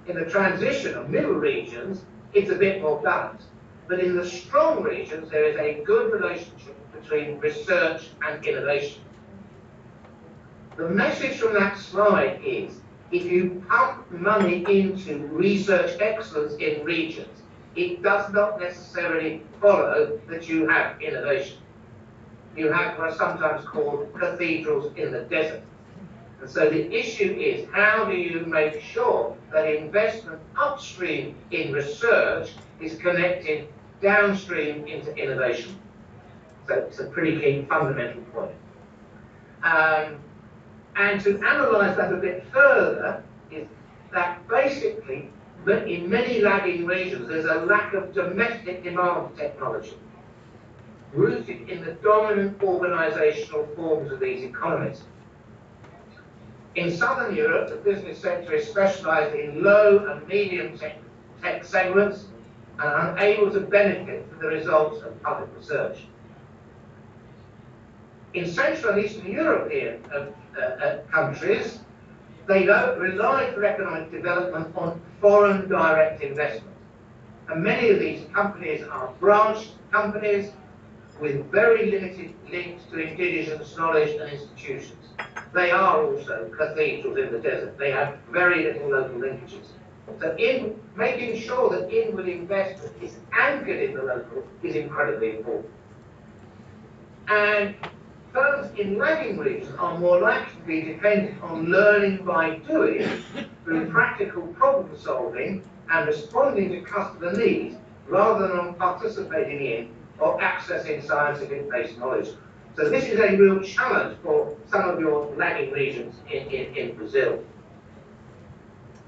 In the transition of middle regions, it's a bit more balanced. But in the strong regions, there is a good relationship between research and innovation. The message from that slide is, if you pump money into research excellence in regions, it does not necessarily follow that you have innovation. You have what are sometimes called cathedrals in the desert. And so the issue is, how do you make sure that investment upstream in research is connected downstream into innovation? So it's a pretty key fundamental point. And to analyse that a bit further, is that basically, in many lagging regions, there's a lack of domestic demand for technology, rooted in the dominant organisational forms of these economies. In Southern Europe, the business sector is specialised in low and medium tech segments and unable to benefit from the results of public research. In Central and Eastern European countries, they rely for economic development on foreign direct investment. And many of these companies are branched companies with very limited links to indigenous knowledge and institutions. They are also cathedrals in the desert. They have very little local linkages. So in making sure that inward investment is anchored in the local is incredibly important. And firms in lagging regions are more likely to be dependent on learning by doing through practical problem solving and responding to customer needs rather than on participating in or accessing scientific-based knowledge. So this is a real challenge for some of your lagging regions in Brazil.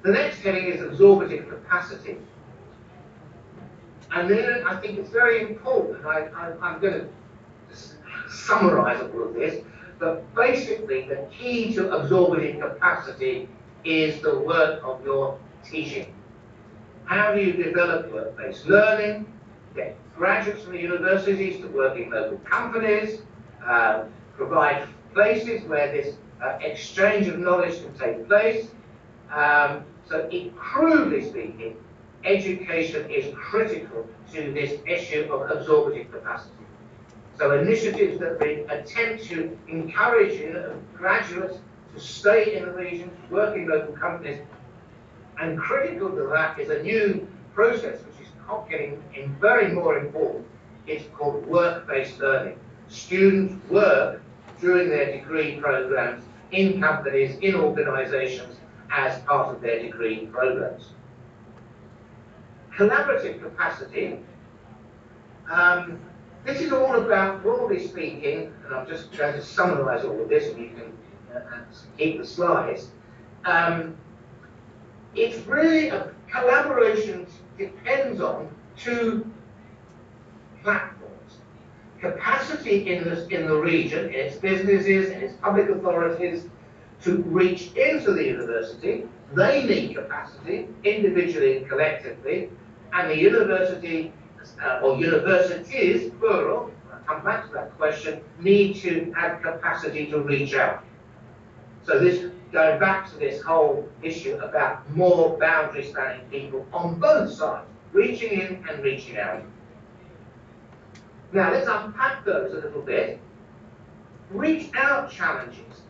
The next heading is absorptive capacity. And then I think it's very important, I'm going to summarise all of this, but basically the key to absorptive capacity is the work of your teaching. How do you develop work-based learning, get graduates from the universities to work in local companies, provide places where this exchange of knowledge can take place. So crudely speaking, education is critical to this issue of absorptive capacity. So initiatives that attempt to encourage graduates to stay in the region, to work in local companies, and critical to that is a new process which is getting very more important. It's called work-based learning. Students work during their degree programs in companies, in organisations, as part of their degree programs. Collaborative capacity. This is all about, broadly speaking, and I'm just going to summarise all of this and you can keep the slides. It's really collaboration depends on two platforms. Capacity in the region, in its businesses, in its public authorities, to reach into the university. They need capacity, individually and collectively, and the university, or universities, plural, I'll come back to that question, need to have capacity to reach out. So this, going back to this whole issue about more boundary spanning people on both sides, reaching in and reaching out. Now let's unpack those a little bit. Reach out challenges.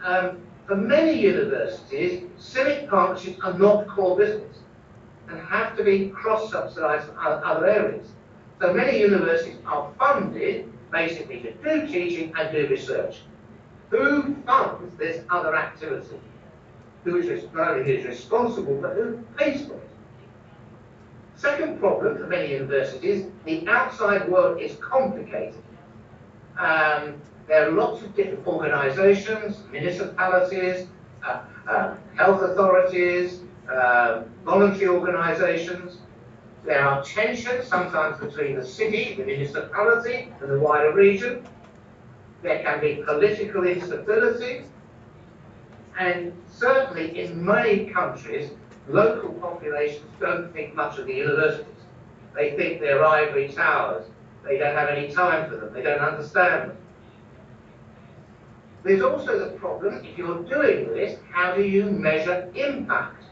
For many universities, civic partnerships are not core business and have to be cross-subsidised from other areas. So many universities are funded basically to do teaching and do research. Who funds this other activity? Who is not only who is responsible, but who pays for it? Second problem for many universities, the outside world is complicated. There are lots of different organisations, municipalities, health authorities, voluntary organisations. There are tensions sometimes between the city, the municipality, and the wider region. There can be political instability. And certainly in many countries, local populations don't think much of the universities. They think they're ivory towers. They don't have any time for them. They don't understand them. There's also the problem, if you're doing this, how do you measure impact?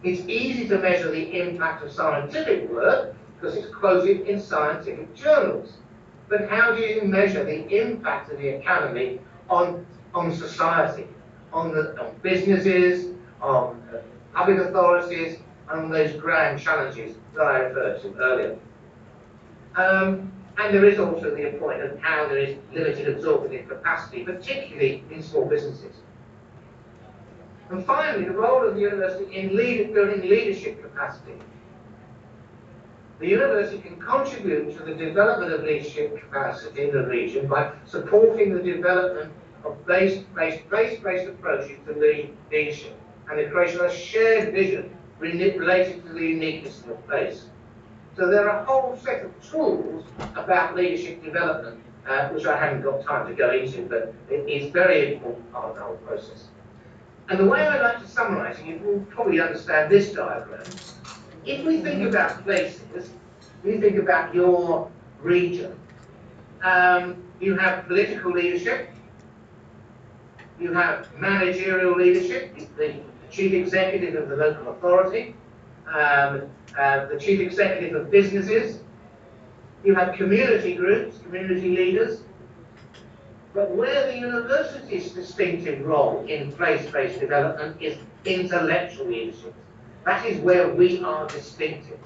It's easy to measure the impact of scientific work because it's quoted in scientific journals. But how do you measure the impact of the academy on society, on businesses, on public authorities, and on those grand challenges that I referred to earlier? And there is also the point of how there is limited absorptive capacity, particularly in small businesses. And finally, the role of the university in building leadership capacity. The university can contribute to the development of leadership capacity in the region by supporting the development of place-based approaches to leadership and the creation of a shared vision related to the uniqueness of the place. So there are a whole set of tools about leadership development, which I haven't got time to go into, but it is very important part of the whole process. And the way I like to summarise, and you will probably understand this diagram, if we think about places, we think about your region. You have political leadership, you have managerial leadership, the chief executive of the local authority, the chief executive of businesses, you have community groups, community leaders, but where the university's distinctive role in place-based development is intellectual leadership. That is where we are distinctive.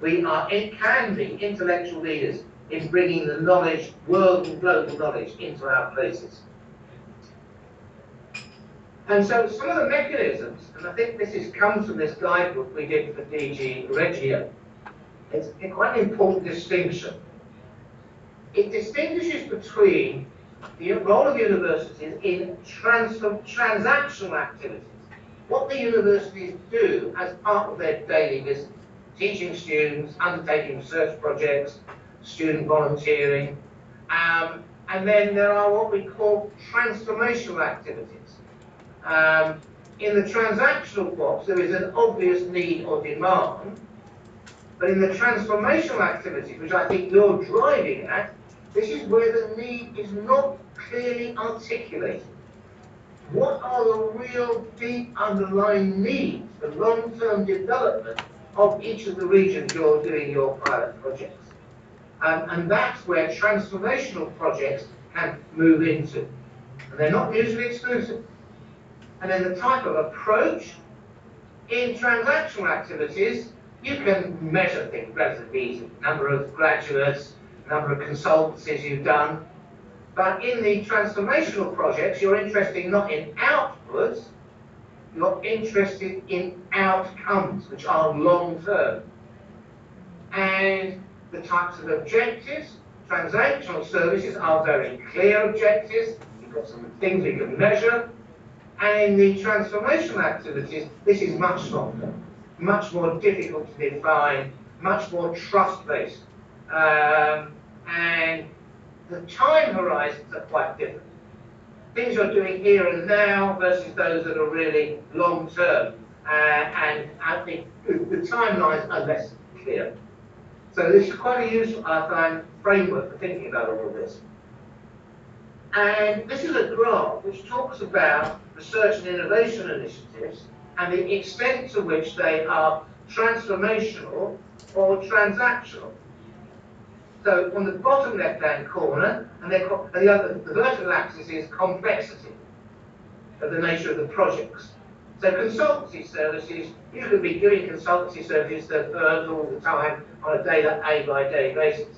We can be intellectual leaders in bringing the knowledge, world and global knowledge, into our places. And so some of the mechanisms, and I think this comes from this guidebook we did for DG Regio, it's quite an important distinction. It distinguishes between the role of universities in transactional activities, what the universities do as part of their daily business, teaching students, undertaking research projects, student volunteering, and then there are what we call transformational activities. In the transactional box, there is an obvious need or demand, but in the transformational activities, which I think you're driving at, this is where the need is not clearly articulated. What are the real deep underlying needs for long-term development of each of the regions you're doing your pilot projects? And that's where transformational projects can move into. And they're not mutually exclusive. And then the type of approach in transactional activities, you can measure things relatively easily. Number of graduates, number of consultancies you've done. But in the transformational projects, you're interested not in outputs, you're interested in outcomes, which are long-term. And the types of objectives, transactional services are very clear objectives. You've got some things we can measure. And in the transformational activities, this is much softer, much more difficult to define, much more trust-based. And the time horizons are quite different. Things you're doing here and now versus those that are really long-term. And I think the timelines are less clear. So this is quite a useful, I find, framework for thinking about all of this. And this is a graph which talks about research and innovation initiatives and the extent to which they are transformational or transactional. So on the bottom left-hand corner, and the vertical axis is complexity of the nature of the projects. So consultancy services, you could be doing consultancy services to firms all the time on a day-by-day basis.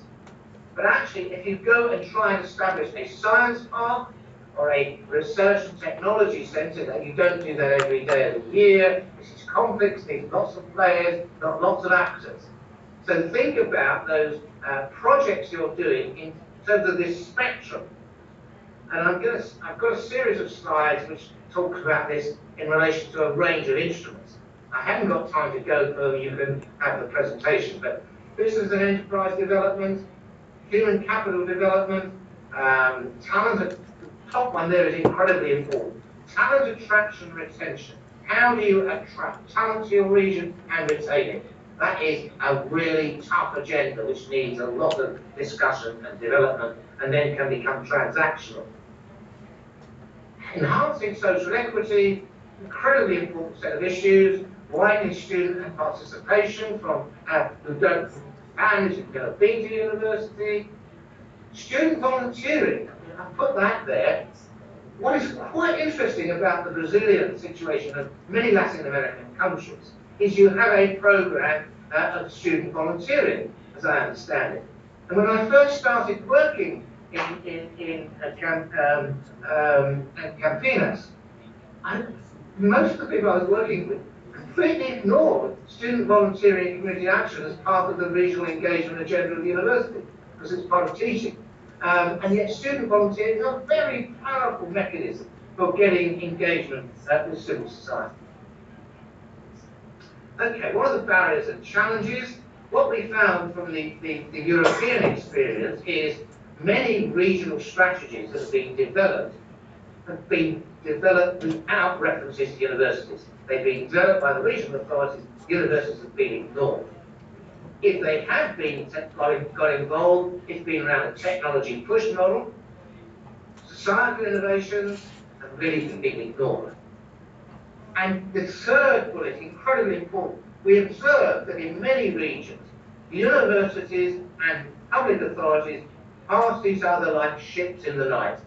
But actually, if you go and try and establish a science park or a research and technology centre, that you don't do that every day of the year, this is complex, needs lots of players, not lots of actors. So think about those projects you're doing in terms of this spectrum. And I've got a series of slides which talks about this in relation to a range of instruments. I haven't got time to go through them, you can have the presentation, but business and enterprise development, human capital development, talent, the top one there is incredibly important. Talent attraction and retention. How do you attract talent to your region and retain it? That is a really tough agenda which needs a lot of discussion and development and then can become transactional. Enhancing social equity, incredibly important set of issues, widening student participation from who don't families who've never been to university. Student volunteering, I put that there. What is quite interesting about the Brazilian situation of many Latin American countries is you have a program of student volunteering, as I understand it. And when I first started working in Campinas, most of the people I was working with completely ignored student volunteering and community action as part of the regional engagement agenda of the university, because it's part of teaching. And yet student volunteering is a very powerful mechanism for getting engagement with civil society. Okay, what are the barriers and challenges? What we found from the European experience is many regional strategies that have been developed without references to universities. They've been developed by the regional authorities, universities have been ignored. If they have been got involved, it's been around a technology push model, societal innovations have really been ignored. And the third bullet, incredibly important, we observed that in many regions, universities and public authorities passed each other like ships in the night.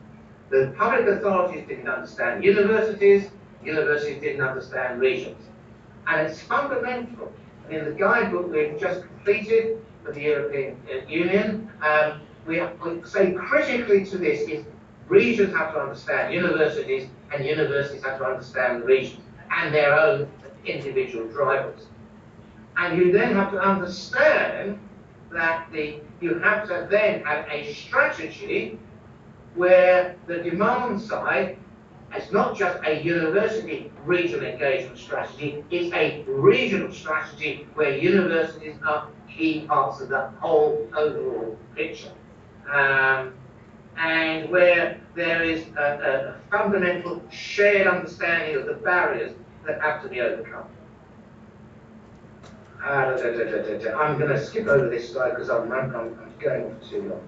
The public authorities didn't understand universities, universities didn't understand regions. And it's fundamental. In the guidebook we've just completed for the European Union, we say critically to this is regions have to understand universities and universities have to understand the regions and their own individual drivers. And you then have to understand that you have to then have a strategy where the demand side is not just a university regional engagement strategy, it's a regional strategy where universities are key parts of the whole overall picture. And where there is a fundamental shared understanding of the barriers that have to be overcome. I'm going to skip over this slide because I'm going on for too long.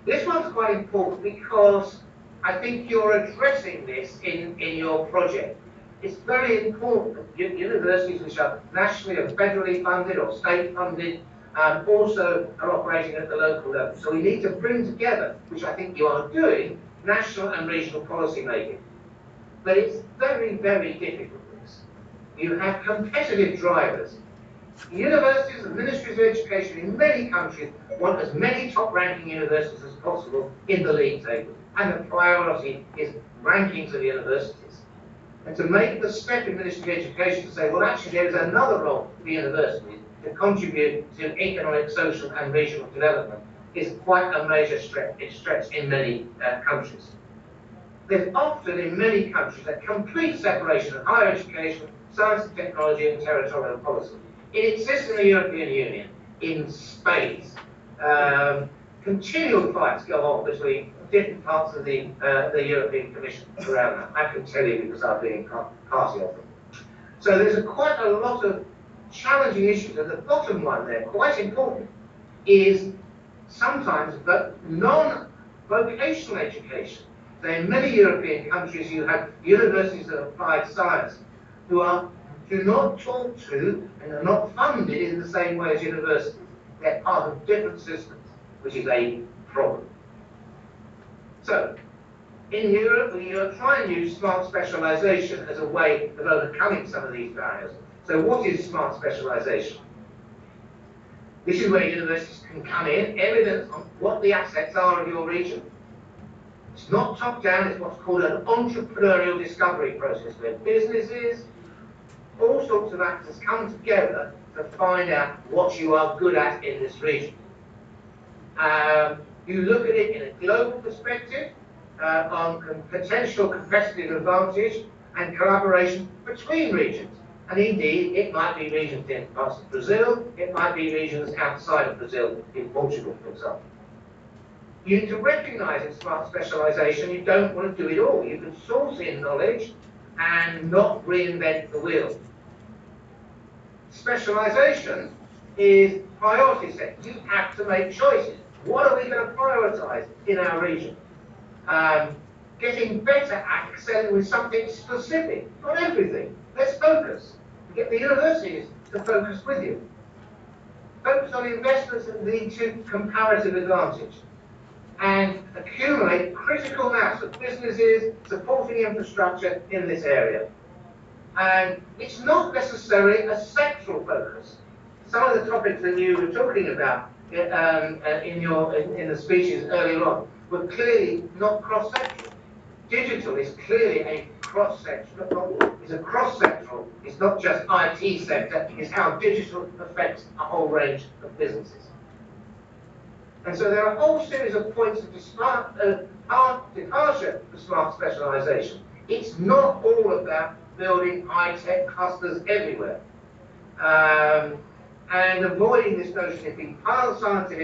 This one's quite important because I think you're addressing this in your project. It's very important that universities which are nationally or federally funded or state funded also are operating at the local level. So we need to bring together, which I think you are doing, national and regional policy making. But it's very, very difficult. You have competitive drivers. Universities and ministries of education in many countries want as many top-ranking universities as possible in the league table. And the priority is rankings of universities. And to make the step in Ministry of Education to say, well, actually, there is another role for universities to contribute to economic, social, and regional development is quite a major stretch in many countries. There's often, in many countries, a complete separation of higher education, science and technology, and territorial policy. It exists in the European Union, in spades. Continual fights go on between different parts of the European Commission around that. I can tell you because I've been party of them. So there's quite a lot of challenging issues. And the bottom one there, quite important, is sometimes non-vocational education So in many European countries, you have universities of applied science who do not talk to and are not funded in the same way as universities. They're part of different systems, which is a problem. So, in Europe, we are trying to use smart specialization as a way of overcoming some of these barriers. So what is smart specialization? This is where universities can come in, evidence on what the assets are of your region. It's not top-down, it's what's called an entrepreneurial discovery process, where businesses, all sorts of actors come together to find out what you are good at in this region. You look at it in a global perspective, on potential competitive advantage and collaboration between regions. And indeed, it might be regions in parts of Brazil, it might be regions outside of Brazil, in Portugal, for example. You need to recognize in smart specialization, you don't want to do it all. You can source in knowledge and not reinvent the wheel. Specialization is priority set. You have to make choices. What are we going to prioritize in our region? Getting better at excelling with something specific, not everything. Let's focus. Get the universities to focus with you. Focus on investments that lead to comparative advantage. And accumulate critical mass of businesses supporting infrastructure in this area. And it's not necessarily a sectoral focus. Some of the topics that you were talking about in the speeches earlier on were clearly not cross-sectoral. Digital is clearly a cross-sectoral. It's a cross-sectoral. It's not just IT sector. It's how digital affects a whole range of businesses. And so there are a whole series of points of departure for smart specialization. It's not all about building high-tech clusters everywhere. And avoiding this notion of being part of scientific